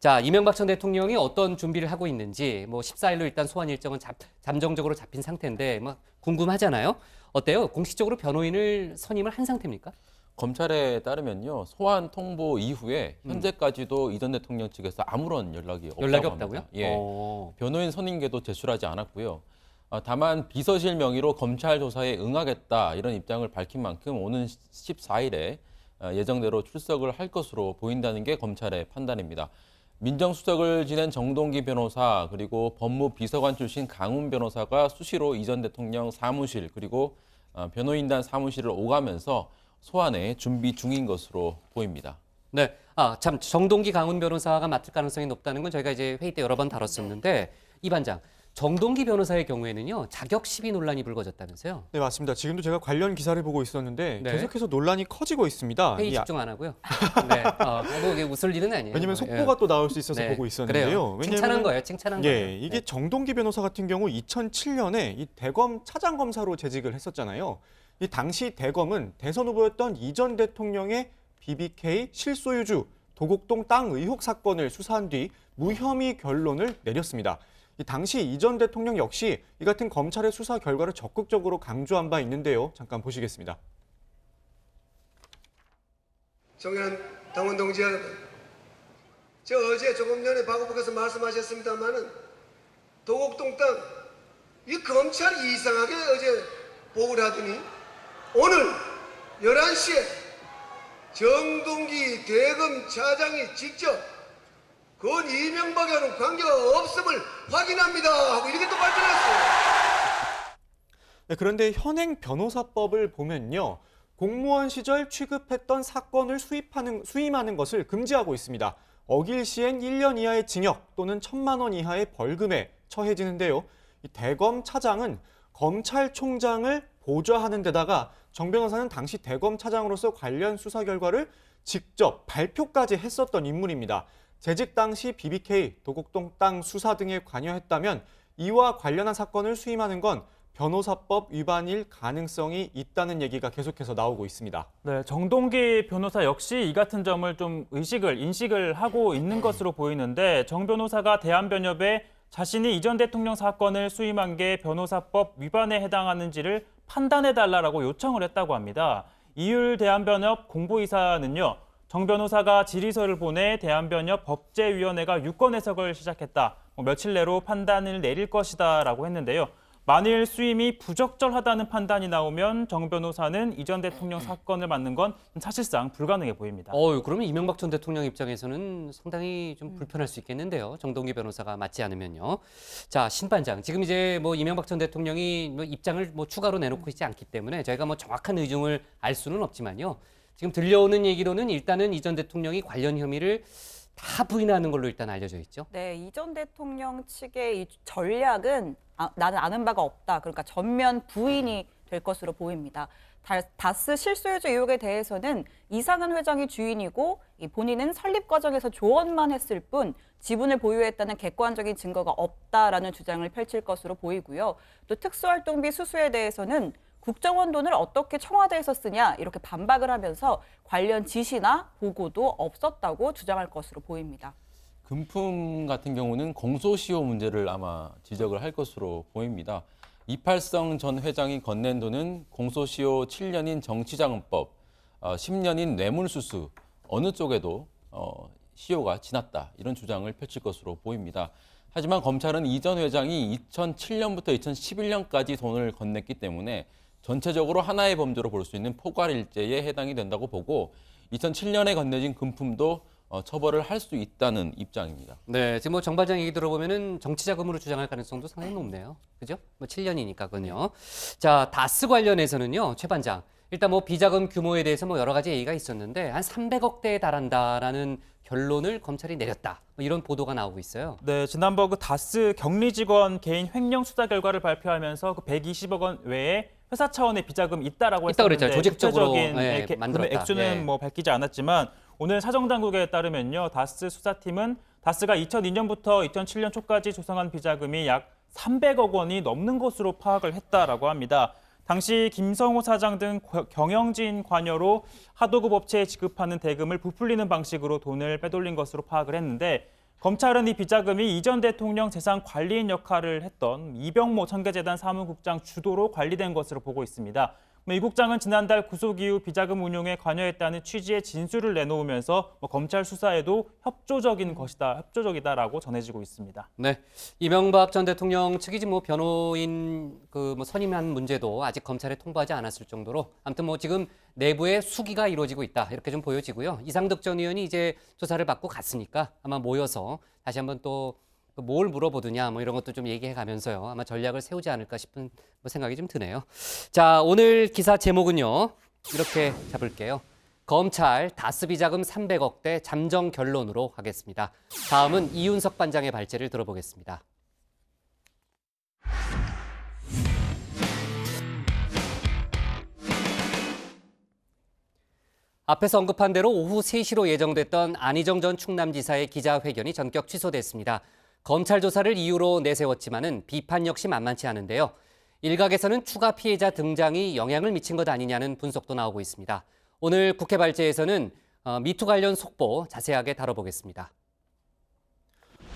자, 이명박 전 대통령이 어떤 준비를 하고 있는지 뭐 14일로 일단 소환 일정은 잠정적으로 잡힌 상태인데 뭐 궁금하잖아요. 어때요? 공식적으로 변호인을 선임을 한 상태입니까? 검찰에 따르면요. 소환 통보 이후에 현재까지도 이 전 대통령 측에서 아무런 연락이 없다고요? 합니다. 예. 변호인 선임계도 제출하지 않았고요. 다만 비서실 명의로 검찰 조사에 응하겠다 이런 입장을 밝힌 만큼 오는 14일에 예정대로 출석을 할 것으로 보인다는 게 검찰의 판단입니다. 민정수석을 지낸 정동기 변호사 그리고 법무비서관 출신 강훈 변호사가 수시로 이 전 대통령 사무실 그리고 변호인단 사무실을 오가면서 소환에 준비 중인 것으로 보입니다. 네, 참 정동기 강훈 변호사가 맡을 가능성이 높다는 건 저희가 이제 회의 때 여러 번 다뤘었는데 이 반장, 정동기 변호사의 경우에는요 자격 시비 논란이 불거졌다면서요? 네, 맞습니다. 지금도 제가 관련 기사를 보고 있었는데 네. 계속해서 논란이 커지고 있습니다. 회의 집중 안 하고요. 네, 뭐 이게 웃을 일은 아니에요. 왜냐하면 속보가 또 나올 수 있어서 네, 보고 있었는데요. 그래요. 칭찬한 거예요. 칭찬한 거예요. 이게 정동기 변호사 같은 경우 2007년에 이 대검 차장검사로 재직을 했었잖아요. 이 당시 대검은 대선 후보였던 이 전 대통령의 BBK 실소유주 도곡동 땅 의혹 사건을 수사한 뒤 무혐의 결론을 내렸습니다. 당시 이 전 대통령 역시 이 같은 검찰의 수사 결과를 적극적으로 강조한 바 있는데요. 잠깐 보시겠습니다. 정의한 당원 동지 여러분, 저 어제 조금 전에 박 후보께서 말씀하셨습니다마는 도곡동 땅, 이 검찰이 이상하게 어제 보고를 하더니 오늘 11시에 정동기 대검 차장이 직접 그건 이명박과는 관계가 없음을 확인합니다 하고 이렇게 또 발표했어요. 네, 그런데 현행 변호사법을 보면요. 공무원 시절 취급했던 사건을 수임하는 것을 금지하고 있습니다. 어길 시엔 1년 이하의 징역 또는 1,000만 원 이하의 벌금에 처해지는데요. 이 대검 차장은 검찰총장을 보좌하는 데다가 정 변호사는 당시 대검 차장으로서 관련 수사 결과를 직접 발표까지 했었던 인물입니다. 재직 당시 BBK, 도곡동 땅 수사 등에 관여했다면 이와 관련한 사건을 수임하는 건 변호사법 위반일 가능성이 있다는 얘기가 계속해서 나오고 있습니다. 네, 정동기 변호사 역시 이 같은 점을 좀 인식을 하고 있는 것으로 보이는데 정 변호사가 대한변협에 자신이 이전 대통령 사건을 수임한 게 변호사법 위반에 해당하는지를 판단해달라고 요청을 했다고 합니다. 이율 대한변협 공보이사는요. 정 변호사가 질의서를 보내 대한변협 법제위원회가 유권 해석을 시작했다. 며칠 내로 판단을 내릴 것이다라고 했는데요. 만일 수임이 부적절하다는 판단이 나오면 정 변호사는 이전 대통령 사건을 맡는 건 사실상 불가능해 보입니다. 그러면 이명박 전 대통령 입장에서는 상당히 좀 불편할 수 있겠는데요. 정동기 변호사가 맞지 않으면요. 자, 신반장. 지금 이제 이명박 전 대통령이 입장을 추가로 내놓고 있지 않기 때문에 저희가 정확한 의중을 알 수는 없지만요. 지금 들려오는 얘기로는 일단은 이전 대통령이 관련 혐의를 다 부인하는 걸로 일단 알려져 있죠. 네, 이전 대통령 측의 이 전략은 나는 아는 바가 없다. 그러니까 전면 부인이 될 것으로 보입니다. 다스 실소유주 의혹에 대해서는 이상은 회장이 주인이고 본인은 설립 과정에서 조언만 했을 뿐 지분을 보유했다는 객관적인 증거가 없다라는 주장을 펼칠 것으로 보이고요. 또 특수활동비 수수에 대해서는 국정원 돈을 어떻게 청와대에서 쓰냐 이렇게 반박을 하면서 관련 지시나 보고도 없었다고 주장할 것으로 보입니다. 금품 같은 경우는 공소시효 문제를 아마 지적을 할 것으로 보입니다. 이팔성 전 회장이 건넨 돈은 공소시효 7년인 정치자금법, 10년인 뇌물수수 어느 쪽에도 시효가 지났다 이런 주장을 펼칠 것으로 보입니다. 하지만 검찰은 이 전 회장이 2007년부터 2011년까지 돈을 건넸기 때문에 전체적으로 하나의 범죄로 볼 수 있는 포괄일죄에 해당이 된다고 보고 2007년에 건네진 금품도 처벌을 할 수 있다는 입장입니다. 네, 지금 정 반장 얘기 들어보면은 정치자금으로 주장할 가능성도 상당히 높네요. 그죠? 7년이니까군요. 자, 다스 관련해서는요, 최 반장. 일단 비자금 규모에 대해서 여러 가지 얘기가 있었는데 한 300억대에 달한다라는 결론을 검찰이 내렸다. 이런 보도가 나오고 있어요. 네, 지난번 다스 격리 직원 개인 횡령 수사 결과를 발표하면서 120억 원 외에 회사 차원의 비자금이 있다라고 했었는데 조직적으로 구체적인 만들었다. 액수는 밝히지 않았지만 오늘 사정당국에 따르면요, 다스 수사팀은 다스가 2002년부터 2007년 초까지 조성한 비자금이 약 300억 원이 넘는 것으로 파악을 했다라고 합니다. 당시 김성호 사장 등 경영진 관여로 하도급 업체에 지급하는 대금을 부풀리는 방식으로 돈을 빼돌린 것으로 파악을 했는데 검찰은 이 비자금이 이전 대통령 재산 관리인 역할을 했던 이병모 청계재단 사무국장 주도로 관리된 것으로 보고 있습니다. 이 국장은 지난달 구속 이후 비자금 운용에 관여했다는 취지의 진술을 내놓으면서 검찰 수사에도 협조적이다라고 전해지고 있습니다. 네, 이명박 전 대통령 측이 지금 변호인 선임한 문제도 아직 검찰에 통보하지 않았을 정도로 아무튼 지금 내부에 수기가 이루어지고 있다 이렇게 좀 보여지고요. 이상득 전 의원이 이제 조사를 받고 갔으니까 아마 모여서 다시 한번 또 뭘 물어보느냐 이런 것도 좀 얘기해 가면서요. 아마 전략을 세우지 않을까 싶은 생각이 좀 드네요. 자, 오늘 기사 제목은요. 이렇게 잡을게요. 검찰 다스 비자금 300억대 잠정 결론으로 하겠습니다. 다음은 이윤석 반장의 발제를 들어보겠습니다. 앞에서 언급한 대로 오후 3시로 예정됐던 안희정 전 충남지사의 기자회견이 전격 취소됐습니다. 검찰 조사를 이유로 내세웠지만은 비판 역시 만만치 않은데요. 일각에서는 추가 피해자 등장이 영향을 미친 것 아니냐는 분석도 나오고 있습니다. 오늘 국회 발제에서는 미투 관련 속보 자세하게 다뤄보겠습니다.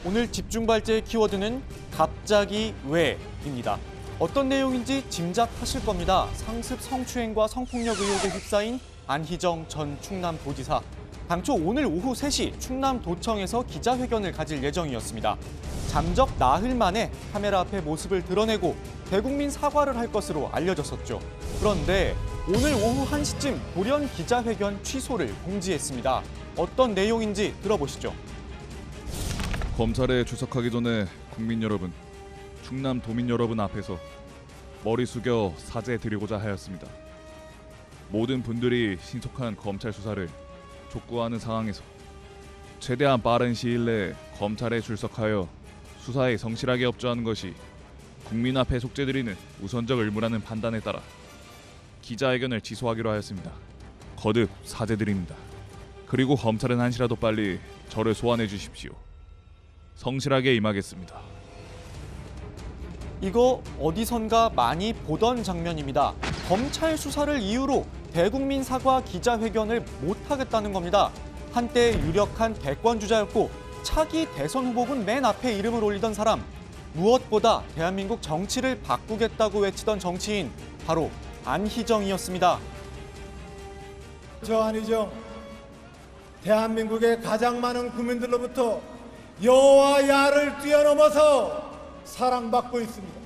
오늘 집중 발제의 키워드는 갑자기 왜입니다. 어떤 내용인지 짐작하실 겁니다. 상습 성추행과 성폭력 의혹에 휩싸인 안희정 전 충남도지사. 당초 오늘 오후 3시 충남도청에서 기자회견을 가질 예정이었습니다. 잠적 나흘 만에 카메라 앞에 모습을 드러내고 대국민 사과를 할 것으로 알려졌었죠. 그런데 오늘 오후 1시쯤 돌연 기자회견 취소를 공지했습니다. 어떤 내용인지 들어보시죠. 검찰에 출석하기 전에 국민 여러분, 충남 도민 여러분 앞에서 머리 숙여 사죄드리고자 하였습니다. 모든 분들이 신속한 검찰 수사를 촉구하는 상황에서 최대한 빠른 시일 내에 검찰에 출석하여 수사에 성실하게 협조하는 것이 국민 앞에 속죄드리는 우선적 의무라는 판단에 따라 기자회견을 취소하기로 하였습니다. 거듭 사죄드립니다. 그리고 검찰은 한시라도 빨리 저를 소환해 주십시오. 성실하게 임하겠습니다. 이거 어디선가 많이 보던 장면입니다. 검찰 수사를 이유로 대국민 사과 기자회견을 못하겠다는 겁니다. 한때 유력한 대권주자였고 차기 대선 후보군 맨 앞에 이름을 올리던 사람, 무엇보다 대한민국 정치를 바꾸겠다고 외치던 정치인, 바로 안희정이었습니다. 저 안희정, 대한민국의 가장 많은 국민들로부터 여와 야를 뛰어넘어서 사랑받고 있습니다.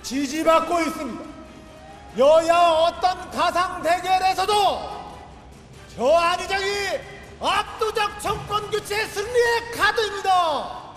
지지받고 있습니다. 여야 어떤 가상 대결에서도 저 안희정이 압도적 정권 교체 승리의 카드입니다.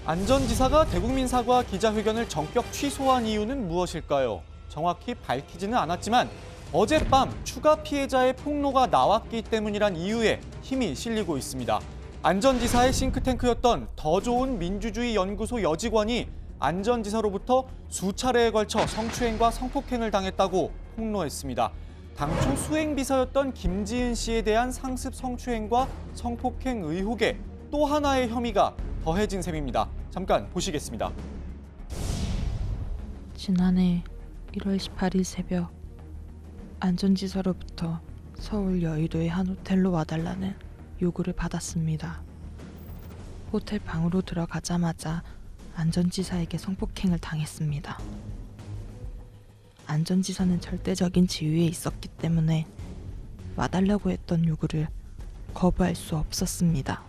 안전지사가 대국민 사과 기자회견을 전격 취소한 이유는 무엇일까요? 정확히 밝히지는 않았지만 어젯밤 추가 피해자의 폭로가 나왔기 때문이란 이유에 힘이 실리고 있습니다. 안전지사의 싱크탱크였던 더 좋은 민주주의 연구소 여직원이 안전지사로부터 수차례에 걸쳐 성추행과 성폭행을 당했다고 폭로했습니다. 당초 수행비서였던 김지은 씨에 대한 상습 성추행과 성폭행 의혹에 또 하나의 혐의가 더해진 셈입니다. 잠깐 보시겠습니다. 지난해 1월 18일 새벽 안전지사로부터 서울 여의도의 한 호텔로 와달라는 요구를 받았습니다. 호텔 방으로 들어가자마자 안전지사에게 성폭행을 당했습니다. 안전지사는 절대적인 지위에 있었기 때문에 와달라고 했던 요구를 거부할 수 없었습니다.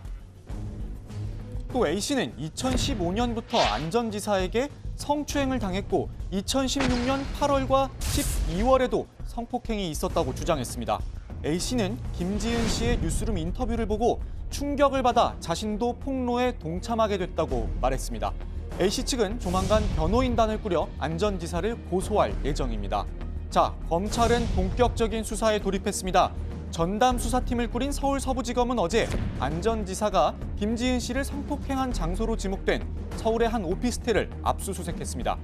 또 A씨는 2015년부터 안전지사에게 성추행을 당했고 2016년 8월과 12월에도 성폭행이 있었다고 주장했습니다. A씨는 김지은 씨의 뉴스룸 인터뷰를 보고 충격을 받아 자신도 폭로에 동참하게 됐다고 말했습니다. A씨 측은 조만간 변호인단을 꾸려 안전지사를 고소할 예정입니다. 자, 검찰은 본격적인 수사에 돌입했습니다. 전담 수사팀을 꾸린 서울서부지검은 어제 안전지사가 김지은 씨를 성폭행한 장소로 지목된 서울의 한 오피스텔을 압수수색했습니다.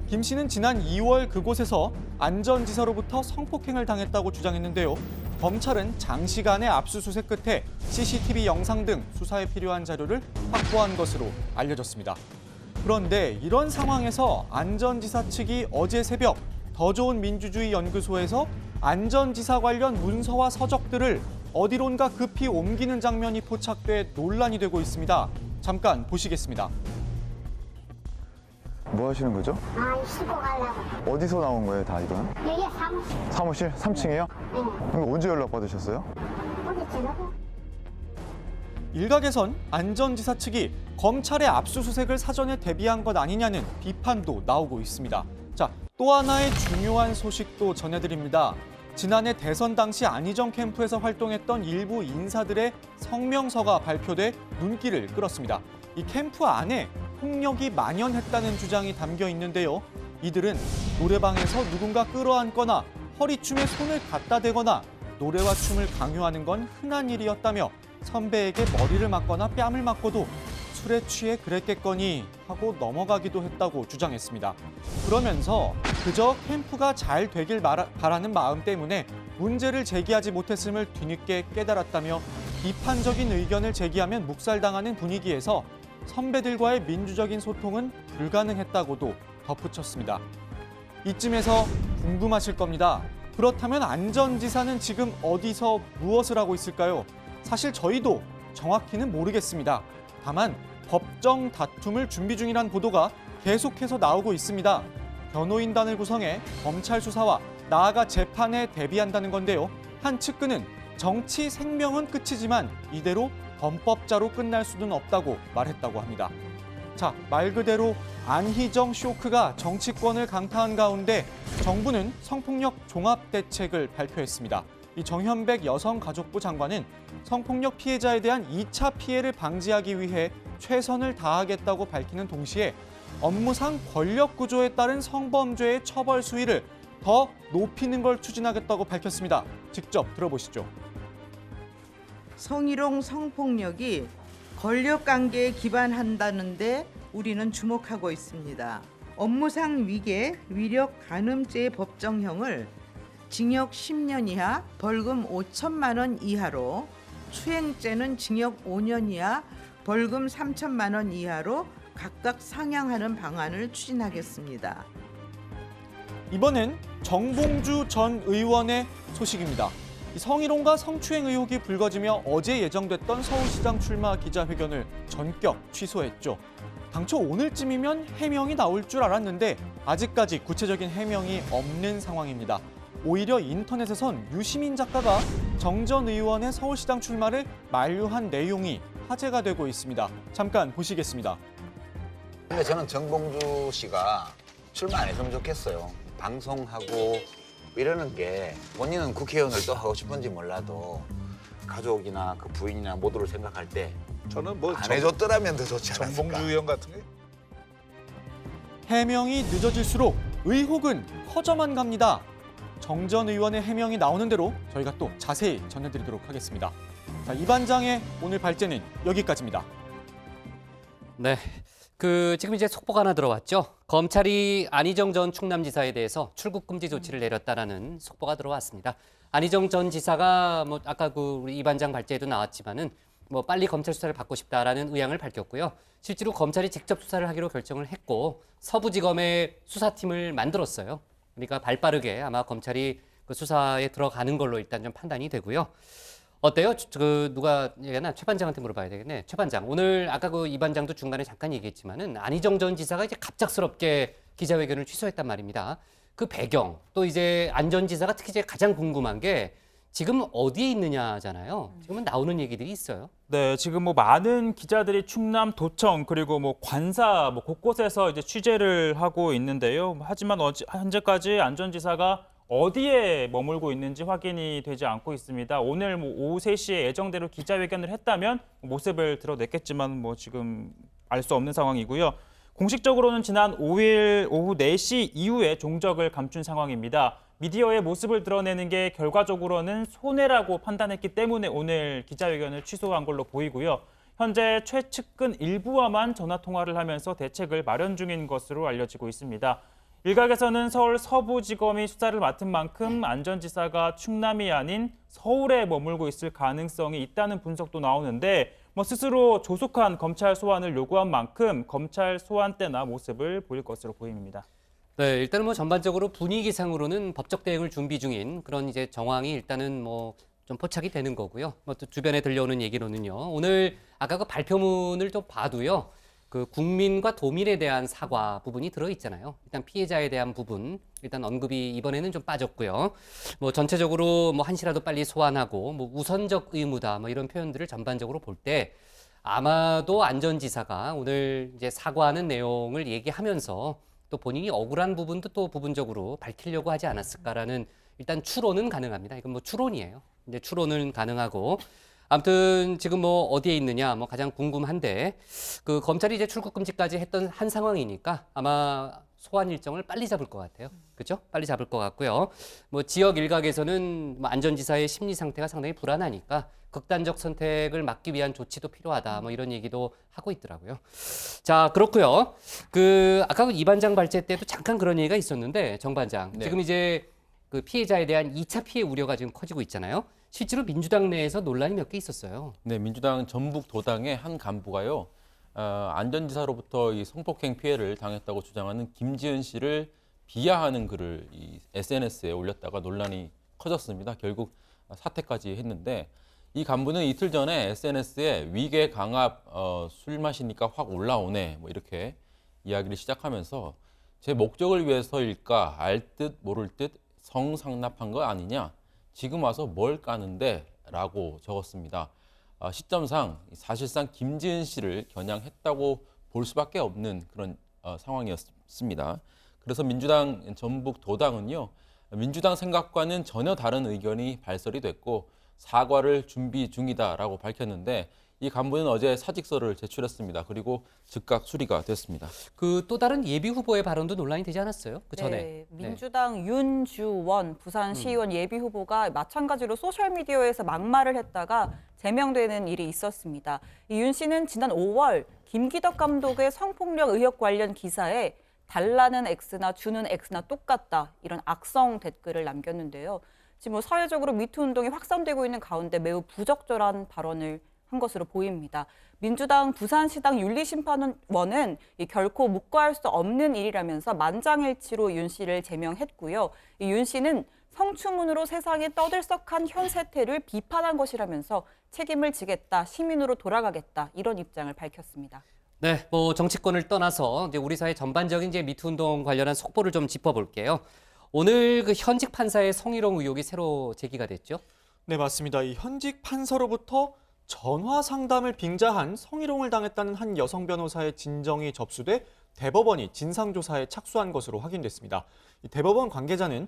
김 씨는 지난 2월 그곳에서 안전지사로부터 성폭행을 당했다고 주장했는데요. 검찰은 장시간의 압수수색 끝에 CCTV 영상 등 수사에 필요한 자료를 확보한 것으로 알려졌습니다. 그런데 이런 상황에서 안전지사 측이 어제 새벽 더 좋은 민주주의 연구소에서 안전지사 관련 문서와 서적들을 어디론가 급히 옮기는 장면이 포착돼 논란이 되고 있습니다. 잠깐 보시겠습니다. 뭐 하시는 거죠? 씻고 가려고. 어디서 나온 거예요, 다 이건? 여기 사무실. 사무실? 3층이요? 네. 언제 연락 받으셨어요? 어제 저녁에. 일각에선 안전지사 측이 검찰의 압수수색을 사전에 대비한 것 아니냐는 비판도 나오고 있습니다. 자, 또 하나의 중요한 소식도 전해드립니다. 지난해 대선 당시 안희정 캠프에서 활동했던 일부 인사들의 성명서가 발표돼 눈길을 끌었습니다. 이 캠프 안에 폭력이 만연했다는 주장이 담겨 있는데요. 이들은 노래방에서 누군가 끌어안거나 허리춤에 손을 갖다 대거나 노래와 춤을 강요하는 건 흔한 일이었다며 선배에게 머리를 맞거나 뺨을 맞고도 술에 취해 그랬겠거니 하고 넘어가기도 했다고 주장했습니다. 그러면서 그저 캠프가 잘 되길 바라는 마음 때문에 문제를 제기하지 못했음을 뒤늦게 깨달았다며 비판적인 의견을 제기하면 묵살당하는 분위기에서 선배들과의 민주적인 소통은 불가능했다고도 덧붙였습니다. 이쯤에서 궁금하실 겁니다. 그렇다면 안전지사는 지금 어디서 무엇을 하고 있을까요? 사실 저희도 정확히는 모르겠습니다. 다만 법정 다툼을 준비 중이란 보도가 계속해서 나오고 있습니다. 변호인단을 구성해 검찰 수사와 나아가 재판에 대비한다는 건데요. 한 측근은 정치 생명은 끝이지만 이대로 범법자로 끝날 수는 없다고 말했다고 합니다. 자, 말 그대로 안희정 쇼크가 정치권을 강타한 가운데 정부는 성폭력 종합대책을 발표했습니다. 이 정현백 여성가족부 장관은 성폭력 피해자에 대한 2차 피해를 방지하기 위해 최선을 다하겠다고 밝히는 동시에 업무상 권력 구조에 따른 성범죄의 처벌 수위를 더 높이는 걸 추진하겠다고 밝혔습니다. 직접 들어보시죠. 성희롱 성폭력이 권력관계에 기반한다는데 우리는 주목하고 있습니다. 업무상 위계, 위력 간음죄의 법정형을 징역 10년 이하, 벌금 5천만 원 이하로, 추행죄는 징역 5년 이하, 벌금 3천만 원 이하로 각각 상향하는 방안을 추진하겠습니다. 이번엔 정봉주 전 의원의 소식입니다. 성희롱과 성추행 의혹이 불거지며 어제 예정됐던 서울시장 출마 기자회견을 전격 취소했죠. 당초 오늘쯤이면 해명이 나올 줄 알았는데 아직까지 구체적인 해명이 없는 상황입니다. 오히려 인터넷에선 유시민 작가가 정 전 의원의 서울시장 출마를 만류한 내용이 화제가 되고 있습니다. 잠깐 보시겠습니다. 근데 저는 정봉주 씨가 출마 안 했으면 좋겠어요. 방송하고 이러는 게 본인은 국회의원을 또 하고 싶은지 몰라도 가족이나 그 부인이나 모두를 생각할 때 저는 안 해줬더라면 더 좋지 않았을까. 정봉주 의원 같은 게 해명이 늦어질수록 의혹은 커져만 갑니다. 정 전 의원의 해명이 나오는 대로 저희가 또 자세히 전해드리도록 하겠습니다. 자, 이 반장의 오늘 발제는 여기까지입니다. 네. 지금 이제 속보가 하나 들어왔죠. 검찰이 안희정 전 충남지사에 대해서 출국 금지 조치를 내렸다라는 속보가 들어왔습니다. 안희정 전 지사가 아까 우리 이 반장 발제에도 나왔지만은 빨리 검찰 수사를 받고 싶다라는 의향을 밝혔고요. 실제로 검찰이 직접 수사를 하기로 결정을 했고 서부지검에 수사팀을 만들었어요. 그러니까 발빠르게 아마 검찰이 그 수사에 들어가는 걸로 일단 좀 판단이 되고요. 어때요? 누가 얘기하나? 최 반장한테 물어봐야 되겠네. 최 반장, 오늘 아까 이 반장도 중간에 잠깐 얘기했지만은 안희정 전 지사가 이제 갑작스럽게 기자회견을 취소했단 말입니다. 그 배경, 또 이제 안 전 지사가 특히 이제 가장 궁금한 게 지금 어디에 있느냐잖아요. 지금은 나오는 얘기들이 있어요. 네, 지금 많은 기자들이 충남 도청 그리고 관사 곳곳에서 이제 취재를 하고 있는데요. 하지만 현재까지 안 전 지사가 어디에 머물고 있는지 확인이 되지 않고 있습니다. 오늘 오후 3시에 예정대로 기자회견을 했다면 모습을 드러냈겠지만 지금 알 수 없는 상황이고요. 공식적으로는 지난 5일 오후 4시 이후에 종적을 감춘 상황입니다. 미디어의 모습을 드러내는 게 결과적으로는 손해라고 판단했기 때문에 오늘 기자회견을 취소한 걸로 보이고요. 현재 최측근 일부와만 전화통화를 하면서 대책을 마련 중인 것으로 알려지고 있습니다. 일각에서는 서울 서부지검이 수사를 맡은 만큼 안 전 지사가 충남이 아닌 서울에 머물고 있을 가능성이 있다는 분석도 나오는데 스스로 조속한 검찰 소환을 요구한 만큼 검찰 소환 때나 모습을 보일 것으로 보입니다. 네, 일단은 전반적으로 분위기상으로는 법적 대응을 준비 중인 그런 이제 정황이 일단은 좀 포착이 되는 거고요. 또 주변에 들려오는 얘기로는요. 오늘 아까 그 발표문을 좀 봐도요. 국민과 도민에 대한 사과 부분이 들어있잖아요. 일단 피해자에 대한 부분, 일단 언급이 이번에는 좀 빠졌고요. 전체적으로 한시라도 빨리 소환하고 우선적 의무다 이런 표현들을 전반적으로 볼 때 아마도 안 전 지사가 오늘 이제 사과하는 내용을 얘기하면서 또 본인이 억울한 부분도 또 부분적으로 밝히려고 하지 않았을까라는 일단 추론은 가능합니다. 이건 추론이에요. 이제 추론은 가능하고. 아무튼 지금 어디에 있느냐 가장 궁금한데 검찰이 이제 출국 금지까지 했던 한 상황이니까 아마 소환 일정을 빨리 잡을 것 같아요. 그렇죠? 빨리 잡을 것 같고요. 지역 일각에서는 안 전 지사의 심리 상태가 상당히 불안하니까 극단적 선택을 막기 위한 조치도 필요하다. 이런 얘기도 하고 있더라고요. 자, 그렇고요. 아까 이 반장 발제 때도 잠깐 그런 얘기가 있었는데 정 반장. 네. 지금 이제 피해자에 대한 2차 피해 우려가 지금 커지고 있잖아요. 실제로 민주당 내에서 논란이 몇 개 있었어요. 네, 민주당 전북 도당의 한 간부가요. 안 전 지사로부터 이 성폭행 피해를 당했다고 주장하는 김지은 씨를 비하하는 글을 이 SNS에 올렸다가 논란이 커졌습니다. 결국 사퇴까지 했는데 이 간부는 이틀 전에 SNS에 위계 강압 술 마시니까 확 올라오네 뭐 이렇게 이야기를 시작하면서 제 목적을 위해서일까 알 듯 모를 듯 성상납한 거 아니냐 지금 와서 뭘 까는데 라고 적었습니다. 시점상 사실상 김지은 씨를 겨냥했다고 볼 수밖에 없는 그런 상황이었습니다. 그래서 민주당 전북 도당은요. 민주당 생각과는 전혀 다른 의견이 발설이 됐고 사과를 준비 중이다라고 밝혔는데 이 간부는 어제 사직서를 제출했습니다. 그리고 즉각 수리가 됐습니다. 그 또 다른 예비 후보의 발언도 논란이 되지 않았어요? 그 전에. 네, 민주당 윤주원 부산시의원 예비 후보가 마찬가지로 소셜미디어에서 막말을 했다가 제명되는 일이 있었습니다. 이 윤 씨는 지난 5월 김기덕 감독의 성폭력 의혹 관련 기사에 달라는 X나 주는 X나 똑같다 이런 악성 댓글을 남겼는데요. 지금 사회적으로 미투 운동이 확산되고 있는 가운데 매우 부적절한 발언을 한 것으로 보입니다. 민주당 부산시당 윤리심판원은 결코 묵과할 수 없는 일이라면서 만장일치로 윤 씨를 제명했고요. 이 윤 씨는 성추문으로 세상에 떠들썩한 현 세태를 비판한 것이라면서 책임을 지겠다, 시민으로 돌아가겠다 이런 입장을 밝혔습니다. 네, 뭐 정치권을 떠나서 이제 우리 사회 전반적인 이제 미투 운동 관련한 속보를 좀 짚어볼게요. 오늘 그 현직 판사의 성희롱 의혹이 새로 제기가 됐죠? 네, 맞습니다. 이 현직 판사로부터 전화 상담을 빙자한 성희롱을 당했다는 한 여성 변호사의 진정이 접수돼 대법원이 진상조사에 착수한 것으로 확인됐습니다. 이 대법원 관계자는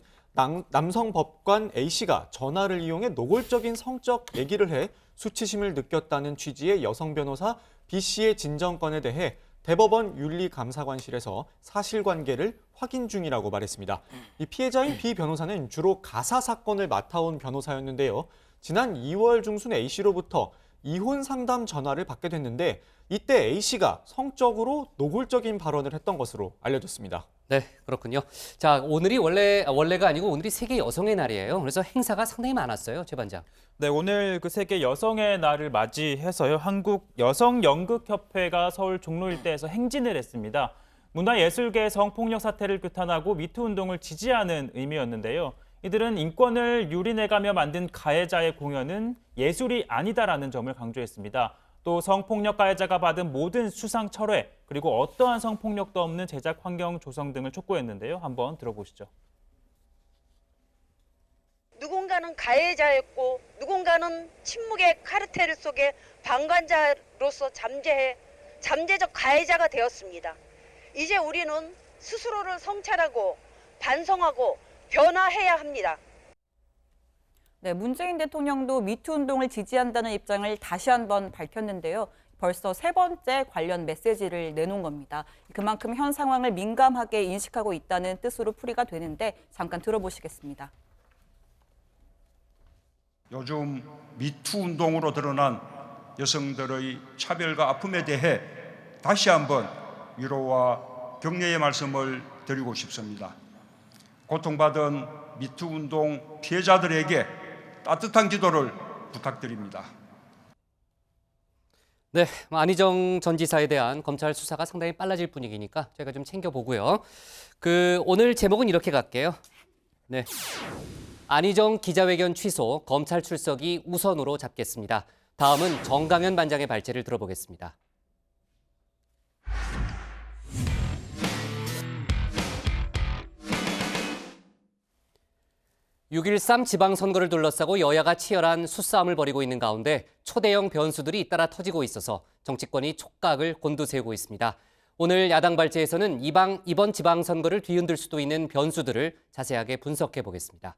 남성 법관 A씨가 전화를 이용해 노골적인 성적 얘기를 해 수치심을 느꼈다는 취지의 여성 변호사 B씨의 진정건에 대해 대법원 윤리감사관실에서 사실관계를 확인 중이라고 말했습니다. 이 피해자인 B 변호사는 주로 가사 사건을 맡아온 변호사였는데요. 지난 2월 중순 A씨로부터 이혼 상담 전화를 받게 됐는데 이때 A씨가 성적으로 노골적인 발언을 했던 것으로 알려졌습니다. 네, 그렇군요. 자, 오늘이 원래가 아니고 오늘이 세계 여성의 날이에요. 그래서 행사가 상당히 많았어요, 최 반장. 네, 오늘 그 세계 여성의 날을 맞이해서요. 한국 여성연극협회가 서울 종로 일대에서 행진을 했습니다. 문화예술계 성폭력 사태를 규탄하고 미투 운동을 지지하는 의미였는데요. 이들은 인권을 유린해가며 만든 가해자의 공연은 예술이 아니다라는 점을 강조했습니다. 또 성폭력 가해자가 받은 모든 수상 철회, 그리고 어떠한 성폭력도 없는 제작 환경 조성 등을 촉구했는데요. 한번 들어보시죠. 누군가는 가해자였고 누군가는 침묵의 카르텔 속에 방관자로서 잠재적 가해자가 되었습니다. 이제 우리는 스스로를 성찰하고 반성하고 변화해야 합니다. 네, 문재인 대통령도 미투 운동을 지지한다는 입장을 다시 한번 밝혔는데요. 벌써 세 번째 관련 메시지를 내놓은 겁니다. 그만큼 현 상황을 민감하게 인식하고 있다는 뜻으로 풀이가 되는데 잠깐 들어보시겠습니다. 요즘 미투 운동으로 드러난 여성들의 차별과 아픔에 대해 다시 한번 위로와 격려의 말씀을 드리고 싶습니다. 고통받은 미투 운동 피해자들에게 따뜻한 기도를 부탁드립니다. 네, 안희정 전 지사에 대한 검찰 수사가 상당히 빨라질 분위기니까 저희가 좀 챙겨보고요. 오늘 제목은 이렇게 갈게요. 네, 안희정 기자회견 취소, 검찰 출석이 우선으로 잡겠습니다. 다음은 정강현 반장의 발제를 들어보겠습니다. 6.13 지방선거를 둘러싸고 여야가 치열한 수싸움을 벌이고 있는 가운데 초대형 변수들이 잇따라 터지고 있어서 정치권이 촉각을 곤두세우고 있습니다. 오늘 야당 발제에서는 이번 지방선거를 뒤흔들 수도 있는 변수들을 자세하게 분석해 보겠습니다.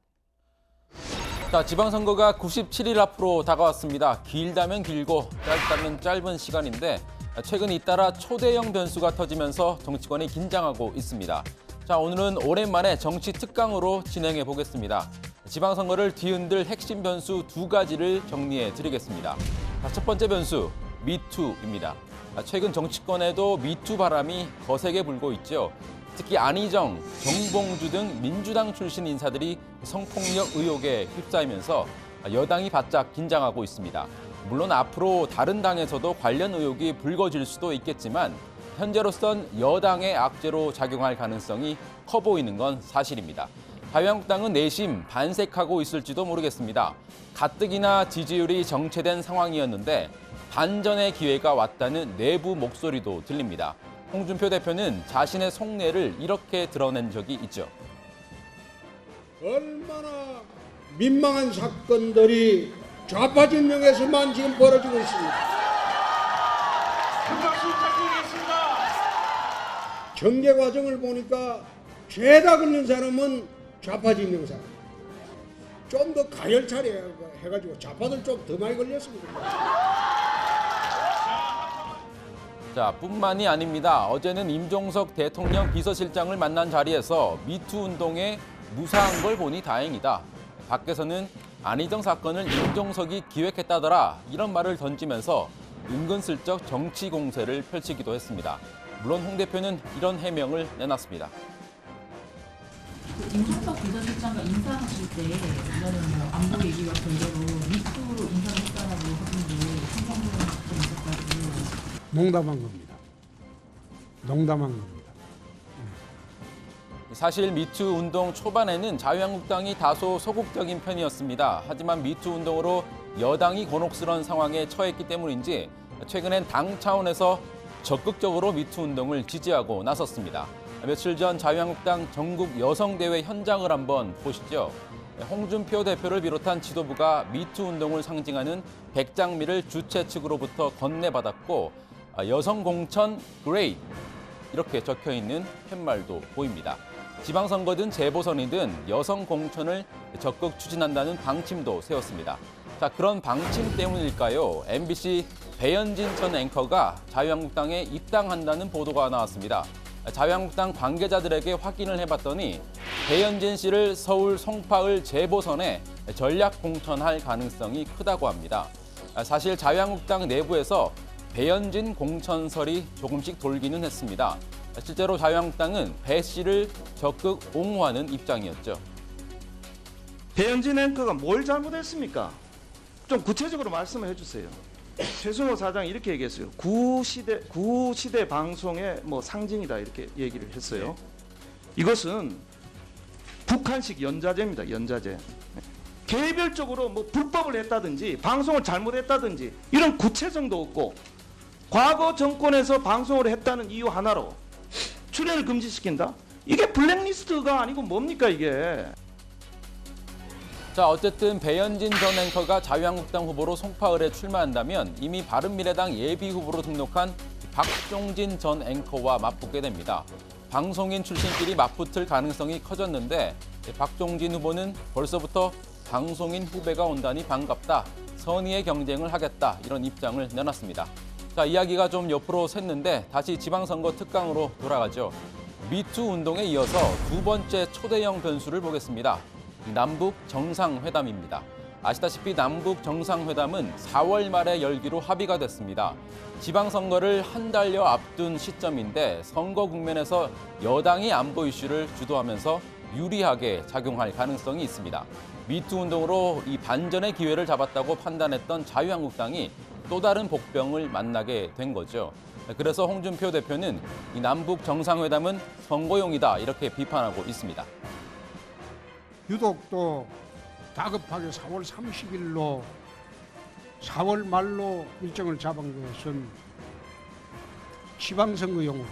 자, 지방선거가 97일 앞으로 다가왔습니다. 길다면 길고 짧다면 짧은 시간인데 최근 잇따라 초대형 변수가 터지면서 정치권이 긴장하고 있습니다. 자, 오늘은 오랜만에 정치 특강으로 진행해 보겠습니다. 지방선거를 뒤흔들 핵심 변수 두 가지를 정리해 드리겠습니다. 첫 번째 변수, 미투입니다. 최근 정치권에도 미투 바람이 거세게 불고 있죠. 특히 안희정, 정봉주 등 민주당 출신 인사들이 성폭력 의혹에 휩싸이면서 여당이 바짝 긴장하고 있습니다. 물론 앞으로 다른 당에서도 관련 의혹이 불거질 수도 있겠지만 현재로선 여당의 악재로 작용할 가능성이 커 보이는 건 사실입니다. 자유한국당은 내심 반색하고 있을지도 모르겠습니다. 가뜩이나 지지율이 정체된 상황이었는데 반전의 기회가 왔다는 내부 목소리도 들립니다. 홍준표 대표는 자신의 속내를 이렇게 드러낸 적이 있죠. 얼마나 민망한 사건들이 좌파 진영에서만 지금 벌어지고 있습니다. 큰 박수 부탁드리겠습니다. 정계 과정을 보니까 죄다 걸린 사람은 좌파 진영 사람. 좀 더 가열 처리해가지고 좌파들 좀 더 많이 걸렸습니다. 자, 뿐만이 아닙니다. 어제는 임종석 대통령 비서실장을 만난 자리에서 미투 운동에 무사한 걸 보니 다행이다. 밖에서는 안희정 사건을 임종석이 기획했다더라 이런 말을 던지면서 은근슬쩍 정치 공세를 펼치기도 했습니다. 물론 홍 대표는 이런 해명을 내놨습니다. 임종석 비서실장과 인사하실 때 이거는 뭐 안보 얘기가 별개로 미투로 인사를 했다라고 하던데 성공적인 것도 있었다고. 농담한 겁니다. 농담한 겁니다. 사실 미투 운동 초반에는 자유한국당이 다소 소극적인 편이었습니다. 하지만 미투 운동으로 여당이 곤혹스러운 상황에 처했기 때문인지 최근엔 당 차원에서 적극적으로 미투 운동을 지지하고 나섰습니다. 며칠 전 자유한국당 전국 여성대회 현장을 한번 보시죠. 홍준표 대표를 비롯한 지도부가 미투 운동을 상징하는 백장미를 주최 측으로부터 건네받았고 여성 공천 그레이트 이렇게 적혀있는 팻말도 보입니다. 지방선거든 재보선이든 여성 공천을 적극 추진한다는 방침도 세웠습니다. 자, 그런 방침 때문일까요? MBC 배현진 전 앵커가 자유한국당에 입당한다는 보도가 나왔습니다. 자유한국당 관계자들에게 확인을 해봤더니 배현진 씨를 서울 송파을 재보선에 전략 공천할 가능성이 크다고 합니다. 사실 자유한국당 내부에서 배현진 공천설이 조금씩 돌기는 했습니다. 실제로 자유한국당은 배 씨를 적극 옹호하는 입장이었죠. 배현진 앵커가 뭘 잘못했습니까? 좀 구체적으로 말씀을 해주세요. 최승호 사장이 이렇게 얘기했어요. 구시대 방송의 뭐 상징이다 이렇게 얘기를 했어요. 이것은 북한식 연자제입니다. 연자제. 개별적으로 뭐 불법을 했다든지 방송을 잘못했다든지 이런 구체성도 없고 과거 정권에서 방송을 했다는 이유 하나로 출연을 금지시킨다? 이게 블랙리스트가 아니고 뭡니까 이게? 자, 어쨌든 배현진 전 앵커가 자유한국당 후보로 송파을에 출마한다면 이미 바른미래당 예비 후보로 등록한 박종진 전 앵커와 맞붙게 됩니다. 방송인 출신끼리 맞붙을 가능성이 커졌는데 박종진 후보는 벌써부터 방송인 후배가 온다니 반갑다. 선의의 경쟁을 하겠다. 이런 입장을 내놨습니다. 자, 이야기가 좀 옆으로 샜는데 다시 지방선거 특강으로 돌아가죠. 미투 운동에 이어서 두 번째 초대형 변수를 보겠습니다. 남북 정상회담입니다. 아시다시피 남북 정상회담은 4월 말에 열기로 합의가 됐습니다. 지방선거를 한 달여 앞둔 시점인데 선거 국면에서 여당이 안보 이슈를 주도하면서 유리하게 작용할 가능성이 있습니다. 미투 운동으로 이 반전의 기회를 잡았다고 판단했던 자유한국당이 또 다른 복병을 만나게 된 거죠. 그래서 홍준표 대표는 이 남북 정상회담은 선거용이다 이렇게 비판하고 있습니다. 유독 또 다급하게 4월 30일로 4월 말로 일정을 잡은 것은 지방선거용으로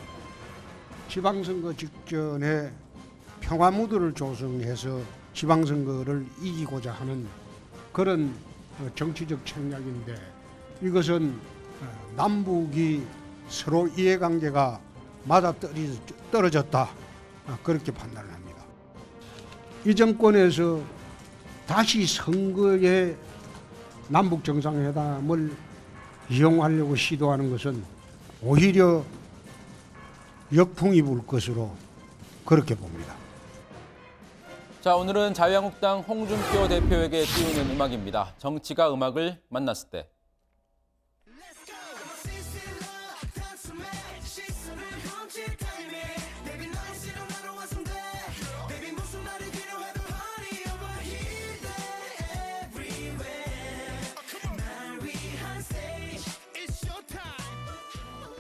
지방선거 직전에 평화무드를 조성해서 지방선거를 이기고자 하는 그런 정치적 책략인데 이것은 남북이 서로 이해관계가 맞아떨어졌다 그렇게 판단을 합니다. 이 정권에서 다시 선거에 남북 정상회담을 이용하려고 시도하는 것은 오히려 역풍이 불 것으로 그렇게 봅니다. 자, 오늘은 자유한국당 홍준표 대표에게 띄우는 음악입니다. 정치가 음악을 만났을 때.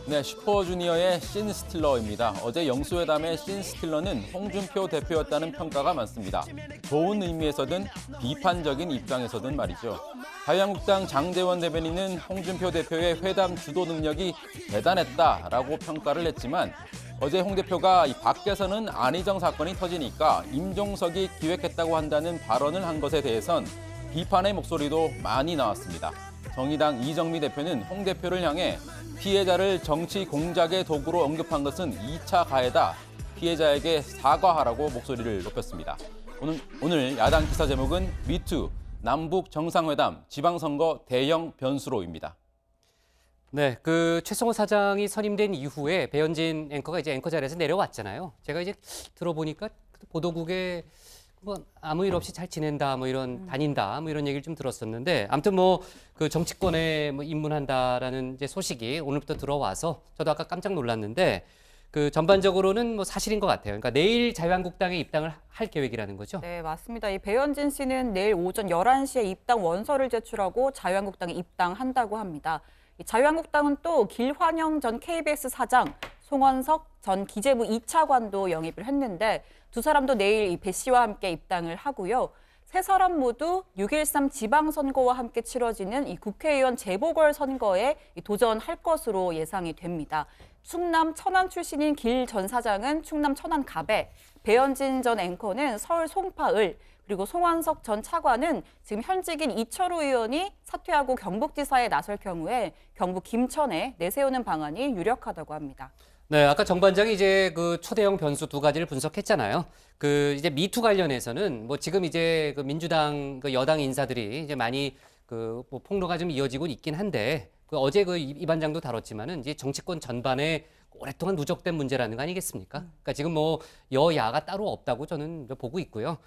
네, 슈퍼주니어의 신 스틸러입니다. 어제 영수회담의 신 스틸러는 홍준표 대표였다는 평가가 많습니다. 좋은 의미에서든 비판적인 입장에서든 말이죠. 자유한국당 장제원 대변인은 홍준표 대표의 회담 주도 능력이 대단했다라고 평가를 했지만 어제 홍 대표가 이 밖에서는 안희정 사건이 터지니까 임종석이 기획했다고 한다는 발언을 한 것에 대해선 비판의 목소리도 많이 나왔습니다. 정의당 이정미 대표는 홍 대표를 향해 피해자를 정치 공작의 도구로 언급한 것은 2차 가해다. 피해자에게 사과하라고 목소리를 높였습니다. 오늘 야당 기사 제목은 미투, 남북 정상회담, 지방선거 대형 변수로입니다. 네, 그 최성호 사장이 선임된 이후에 배현진 앵커가 이제 앵커 자리에서 내려왔잖아요. 제가 이제 들어보니까 보도국에 뭐 아무 일 없이 잘 지낸다, 뭐 이런 다닌다, 뭐 이런 얘기를 좀 들었었는데, 아무튼 뭐 그 정치권에 뭐 입문한다라는 이제 소식이 오늘부터 들어와서 저도 아까 깜짝 놀랐는데, 그 전반적으로는 뭐 사실인 것 같아요. 그러니까 내일 자유한국당에 입당을 할 계획이라는 거죠. 네, 맞습니다. 이 배현진 씨는 내일 오전 11시에 입당 원서를 제출하고 자유한국당에 입당한다고 합니다. 이 자유한국당은 또 길환영 전 KBS 사장, 송원석 전 기재부 2차관도 영입을 했는데 두 사람도 내일 이 배 씨와 함께 입당을 하고요. 세 사람 모두 6.13 지방선거와 함께 치러지는 이 국회의원 재보궐선거에 도전할 것으로 예상이 됩니다. 충남 천안 출신인 길 전 사장은 충남 천안 갑에, 배현진 전 앵커는 서울 송파을, 그리고 송원석 전 차관은 지금 현직인 이철우 의원이 사퇴하고 경북지사에 나설 경우에 경북 김천에 내세우는 방안이 유력하다고 합니다. 네, 아까 정 반장이 이제 그 초대형 변수 두 가지를 분석했잖아요. 그 이제 미투 관련해서는 뭐 지금 이제 그 민주당 그 여당 인사들이 이제 많이 그 뭐 폭로가 좀 이어지고 있긴 한데, 그 어제 그 이 반장도 다뤘지만은 이제 정치권 전반에 오랫동안 누적된 문제라는 거 아니겠습니까? 그러니까 지금 뭐 여야가 따로 없다고 저는 보고 있고요.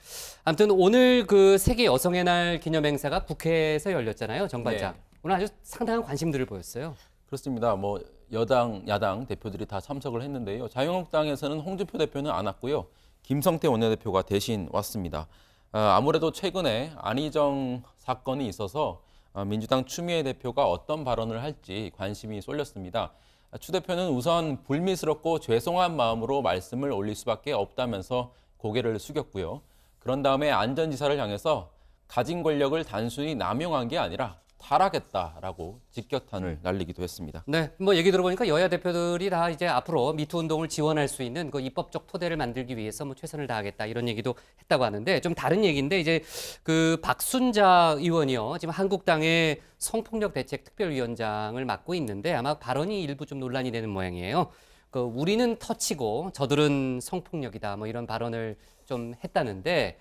아무튼 오늘 그 세계 여성의 날 기념 행사가 국회에서 열렸잖아요, 정 반장. 네. 오늘 아주 상당한 관심들을 보였어요. 그렇습니다. 뭐 여당, 야당 대표들이 다 참석을 했는데요. 자유한국당에서는 홍준표 대표는 안 왔고요. 김성태 원내대표가 대신 왔습니다. 아무래도 최근에 안희정 사건이 있어서 민주당 추미애 대표가 어떤 발언을 할지 관심이 쏠렸습니다. 추 대표는 우선 불미스럽고 죄송한 마음으로 말씀을 올릴 수밖에 없다면서 고개를 숙였고요. 그런 다음에 안전지사를 향해서 가진 권력을 단순히 남용한 게 아니라 탈하겠다라고 직격탄을 날리기도 했습니다. 네, 뭐 얘기 들어보니까 여야 대표들이 다 이제 앞으로 미투 운동을 지원할 수 있는 그 입법적 토대를 만들기 위해서 뭐 최선을 다하겠다 이런 얘기도 했다고 하는데, 좀 다른 얘기인데 이제 그 박순자 의원이요, 지금 한국당의 성폭력 대책 특별위원장을 맡고 있는데 아마 발언이 일부 좀 논란이 되는 모양이에요. 그 우리는 터치고 저들은 성폭력이다 뭐 이런 발언을 좀 했다는데,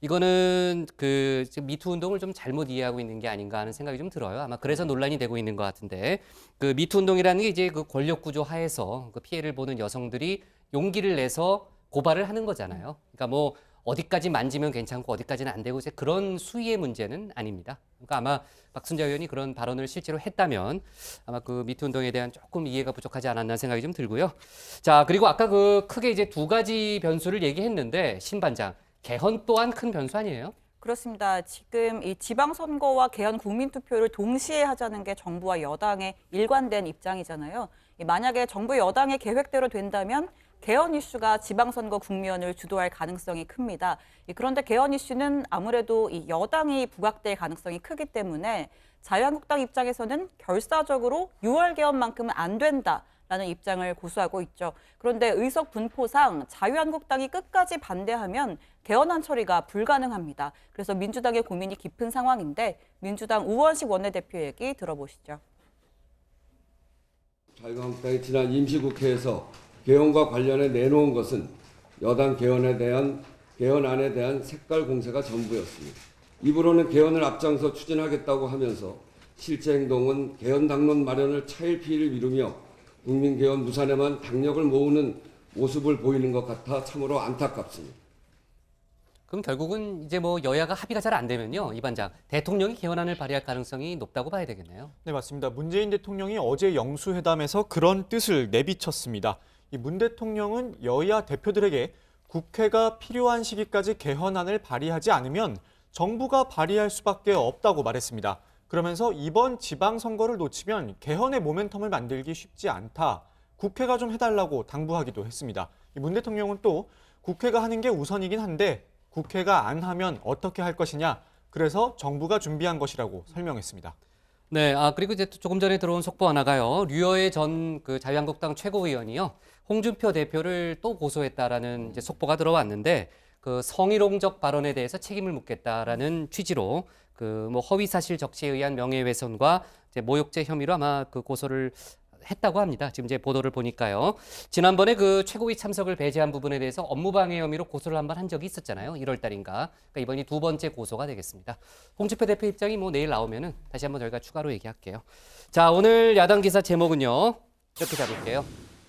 이거는 그 지금 미투 운동을 좀 잘못 이해하고 있는 게 아닌가 하는 생각이 좀 들어요. 아마 그래서 논란이 되고 있는 것 같은데, 그 미투 운동이라는 게 이제 그 권력 구조 하에서 그 피해를 보는 여성들이 용기를 내서 고발을 하는 거잖아요. 그러니까 뭐 어디까지 만지면 괜찮고 어디까지는 안 되고 이제 그런 수위의 문제는 아닙니다. 그러니까 아마 박순자 의원이 그런 발언을 실제로 했다면 아마 그 미투 운동에 대한 조금 이해가 부족하지 않았나 생각이 좀 들고요. 자, 그리고 아까 그 크게 이제 두 가지 변수를 얘기했는데, 신 반장, 개헌 또한 큰 변수 아니에요? 그렇습니다. 지금 이 지방선거와 개헌 국민투표를 동시에 하자는 게 정부와 여당의 일관된 입장이잖아요. 만약에 정부 여당의 계획대로 된다면 개헌 이슈가 지방선거 국면을 주도할 가능성이 큽니다. 그런데 개헌 이슈는 아무래도 이 여당이 부각될 가능성이 크기 때문에 자유한국당 입장에서는 결사적으로 6월 개헌만큼은 안 된다라는 입장을 고수하고 있죠. 그런데 의석 분포상 자유한국당이 끝까지 반대하면 개헌안 처리가 불가능합니다. 그래서 민주당의 고민이 깊은 상황인데, 민주당 우원식 원내대표 얘기 들어보시죠. 자유한국당이 지난 임시국회에서 개헌과 관련해 내놓은 것은 여당 개헌안에 대한 색깔 공세가 전부였습니다. 입으로는 개헌을 앞장서 추진하겠다고 하면서 실제 행동은 개헌 당론 마련을 차일피일 미루며 국민 개헌 무산에만 당력을 모으는 모습을 보이는 것 같아 참으로 안타깝습니다. 그럼 결국은 이제 뭐 여야가 합의가 잘 안 되면요, 이 반장, 대통령이 개헌안을 발의할 가능성이 높다고 봐야 되겠네요. 네, 맞습니다. 문재인 대통령이 어제 영수회담에서 그런 뜻을 내비쳤습니다. 이 문 대통령은 여야 대표들에게 국회가 필요한 시기까지 개헌안을 발의하지 않으면 정부가 발의할 수밖에 없다고 말했습니다. 그러면서 이번 지방선거를 놓치면 개헌의 모멘텀을 만들기 쉽지 않다. 국회가 좀 해달라고 당부하기도 했습니다. 문 대통령은 또 국회가 하는 게 우선이긴 한데 국회가 안 하면 어떻게 할 것이냐. 그래서 정부가 준비한 것이라고 설명했습니다. 네, 그리고 이제 조금 전에 들어온 속보 하나가요. 류여의 전 자유한국당 최고위원이요. 홍준표 대표를 또 고소했다라는 이제 속보가 들어왔는데 그 성희롱적 발언에 대해서 책임을 묻겠다라는 취지로 뭐 허위 사실 적시에 의한 명예훼손과 이제 모욕죄 혐의로 아마 그 고소를 했다고 합니다. 지금 이제 보도를 보니까요. 지난번에 그 최고위 참석을 배제한 부분에 대해서 업무방해 혐의로 고소를 한 번 한 적이 있었잖아요. 1월 달인가. 그러니까 이번이 두 번째 고소가 되겠습니다. 홍준표 대표 입장이 뭐 내일 나오면은 다시 한번 저희가 추가로 얘기할게요. 자, 오늘 야당 기사 제목은요. 이렇게 잡을게요.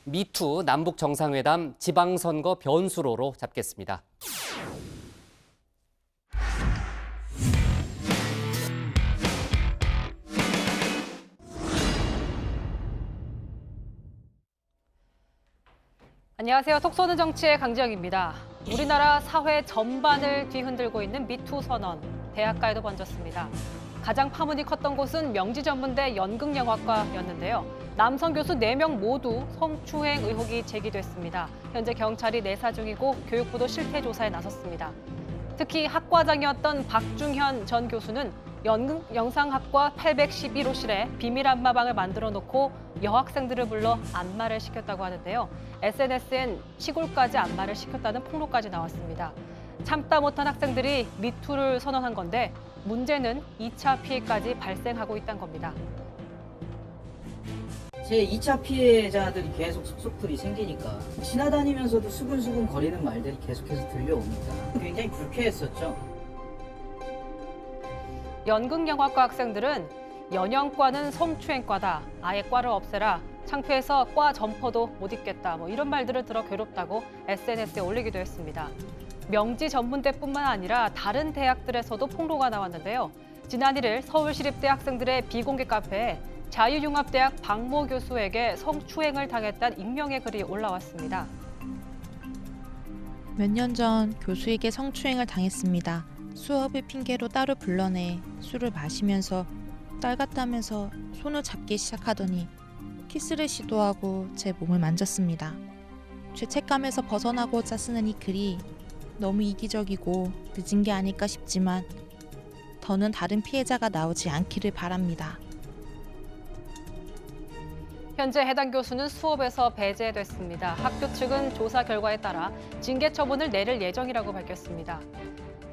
미투 남북 정상회담 지방선거 변수로로 잡겠습니다. 안녕하세요. 톡 쏘는 정치의 강지영입니다. 우리나라 사회 전반을 뒤흔들고 있는 미투 선언, 대학가에도 번졌습니다. 가장 파문이 컸던 곳은 명지전문대 연극영화과였는데요. 남성 교수 4명 모두 성추행 의혹이 제기됐습니다. 현재 경찰이 내사 중이고 교육부도 실태 조사에 나섰습니다. 특히 학과장이었던 박중현 전 교수는 연극영상학과 811호실에 비밀 안마방을 만들어 놓고 여학생들을 불러 안마를 시켰다고 하는데요. SNS엔 시골까지 안마를 시켰다는 폭로까지 나왔습니다. 참다 못한 학생들이 미투를 선언한 건데 문제는 2차 피해까지 발생하고 있다는 겁니다. 제 2차 피해자들이 계속 속속들이 생기니까 지나다니면서도 수근수근 거리는 말들이 계속해서 들려오니까 굉장히 불쾌했었죠. 연극영화과 학생들은 연영과는 성추행과다, 아예 과를 없애라, 창피해서 과 점퍼도 못 입겠다, 이런 말들을 들어 괴롭다고 SNS에 올리기도 했습니다. 명지 전문대뿐만 아니라 다른 대학들에서도 폭로가 나왔는데요. 지난 1일 서울시립대 학생들의 비공개 카페에 자유융합대학 박모 교수에게 성추행을 당했다는 익명의 글이 올라왔습니다. 몇 년 전 교수에게 성추행을 당했습니다. 수업을 핑계로 따로 불러내 술을 마시면서 딸 같다면서 손을 잡기 시작하더니 키스를 시도하고 제 몸을 만졌습니다. 죄책감에서 벗어나고자 쓰는 이 글이 너무 이기적이고 늦은 게 아닐까 싶지만 더는 다른 피해자가 나오지 않기를 바랍니다. 현재 해당 교수는 수업에서 배제됐습니다. 학교 측은 조사 결과에 따라 징계 처분을 내릴 예정이라고 밝혔습니다.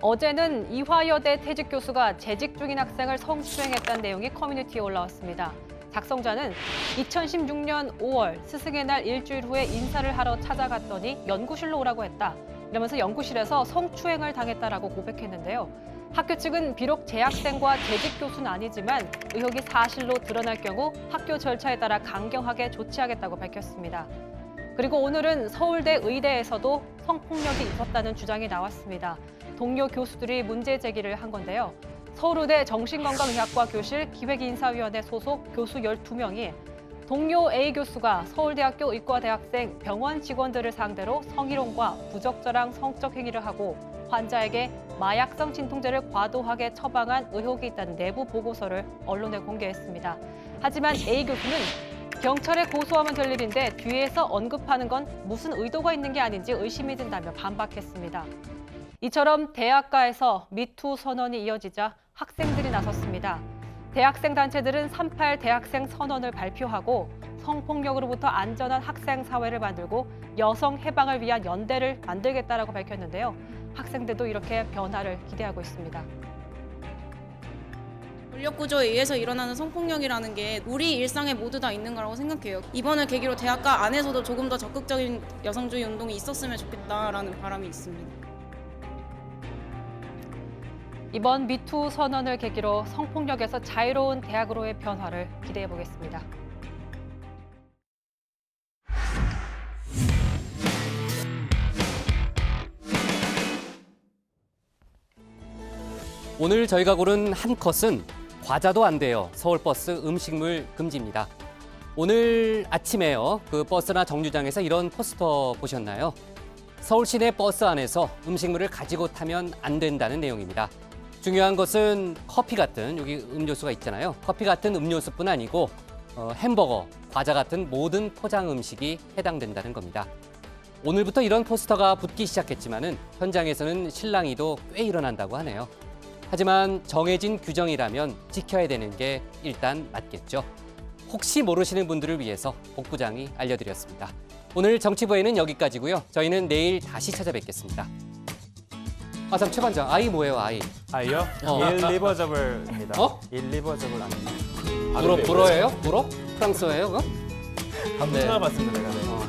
어제는 이화여대 퇴직 교수가 재직 중인 학생을 성추행했다는 내용이 커뮤니티에 올라왔습니다. 작성자는 2016년 5월 스승의 날 일주일 후에 인사를 하러 찾아갔더니 연구실로 오라고 했다. 이러면서 연구실에서 성추행을 당했다라고 고백했는데요. 학교 측은 비록 재학생과 재직 교수는 아니지만 의혹이 사실로 드러날 경우 학교 절차에 따라 강경하게 조치하겠다고 밝혔습니다. 그리고 오늘은 서울대 의대에서도 성폭력이 있었다는 주장이 나왔습니다. 동료 교수들이 문제 제기를 한 건데요. 서울의대 정신건강의학과 교실 기획인사위원회 소속 교수 12명이 동료 A 교수가 서울대학교 의과대학생 병원 직원들을 상대로 성희롱과 부적절한 성적 행위를 하고 환자에게 마약성 진통제를 과도하게 처방한 의혹이 있다는 내부 보고서를 언론에 공개했습니다. 하지만 A 교수는 경찰에 고소하면 될 일인데 뒤에서 언급하는 건 무슨 의도가 있는 게 아닌지 의심이 든다며 반박했습니다. 이처럼 대학가에서 미투 선언이 이어지자 학생들이 나섰습니다. 대학생 단체들은 38 대학생 선언을 발표하고 성폭력으로부터 안전한 학생 사회를 만들고 여성 해방을 위한 연대를 만들겠다라고 밝혔는데요. 학생들도 이렇게 변화를 기대하고 있습니다. 권력 구조에 의해서 일어나는 성폭력이라는 게 우리 일상에 모두 다 있는 거라고 생각해요. 이번을 계기로 대학가 안에서도 조금 더 적극적인 여성주의 운동이 있었으면 좋겠다라는 바람이 있습니다. 이번 미투 선언을 계기로 성폭력에서 자유로운 대학으로의 변화를 기대해 보겠습니다. 오늘 저희가 고른 한 컷은 과자도 안 돼요. 서울버스 음식물 금지입니다. 오늘 아침에요. 그 버스나 정류장에서 이런 포스터 보셨나요? 서울 시내 버스 안에서 음식물을 가지고 타면 안 된다는 내용입니다. 중요한 것은 커피 같은 여기 음료수가 있잖아요. 커피 같은 음료수뿐 아니고 햄버거, 과자 같은 모든 포장 음식이 해당된다는 겁니다. 오늘부터 이런 포스터가 붙기 시작했지만은 현장에서는 실랑이도 꽤 일어난다고 하네요. 하지만 정해진 규정이라면 지켜야 되는 게 일단 맞겠죠. 혹시 모르시는 분들을 위해서 복부장이 알려드렸습니다. 오늘 정치부에는 여기까지고요. 저희는 내일 다시 찾아뵙겠습니다. 참 최반장, 아이 뭐예요, 아이? 아이요? 일리버저블입니다. 어? 일리버저블 아닙니다. 불어예요? 불어? 프랑스어예요, 그거? 한번 네. 찾아봤습니다, 내가.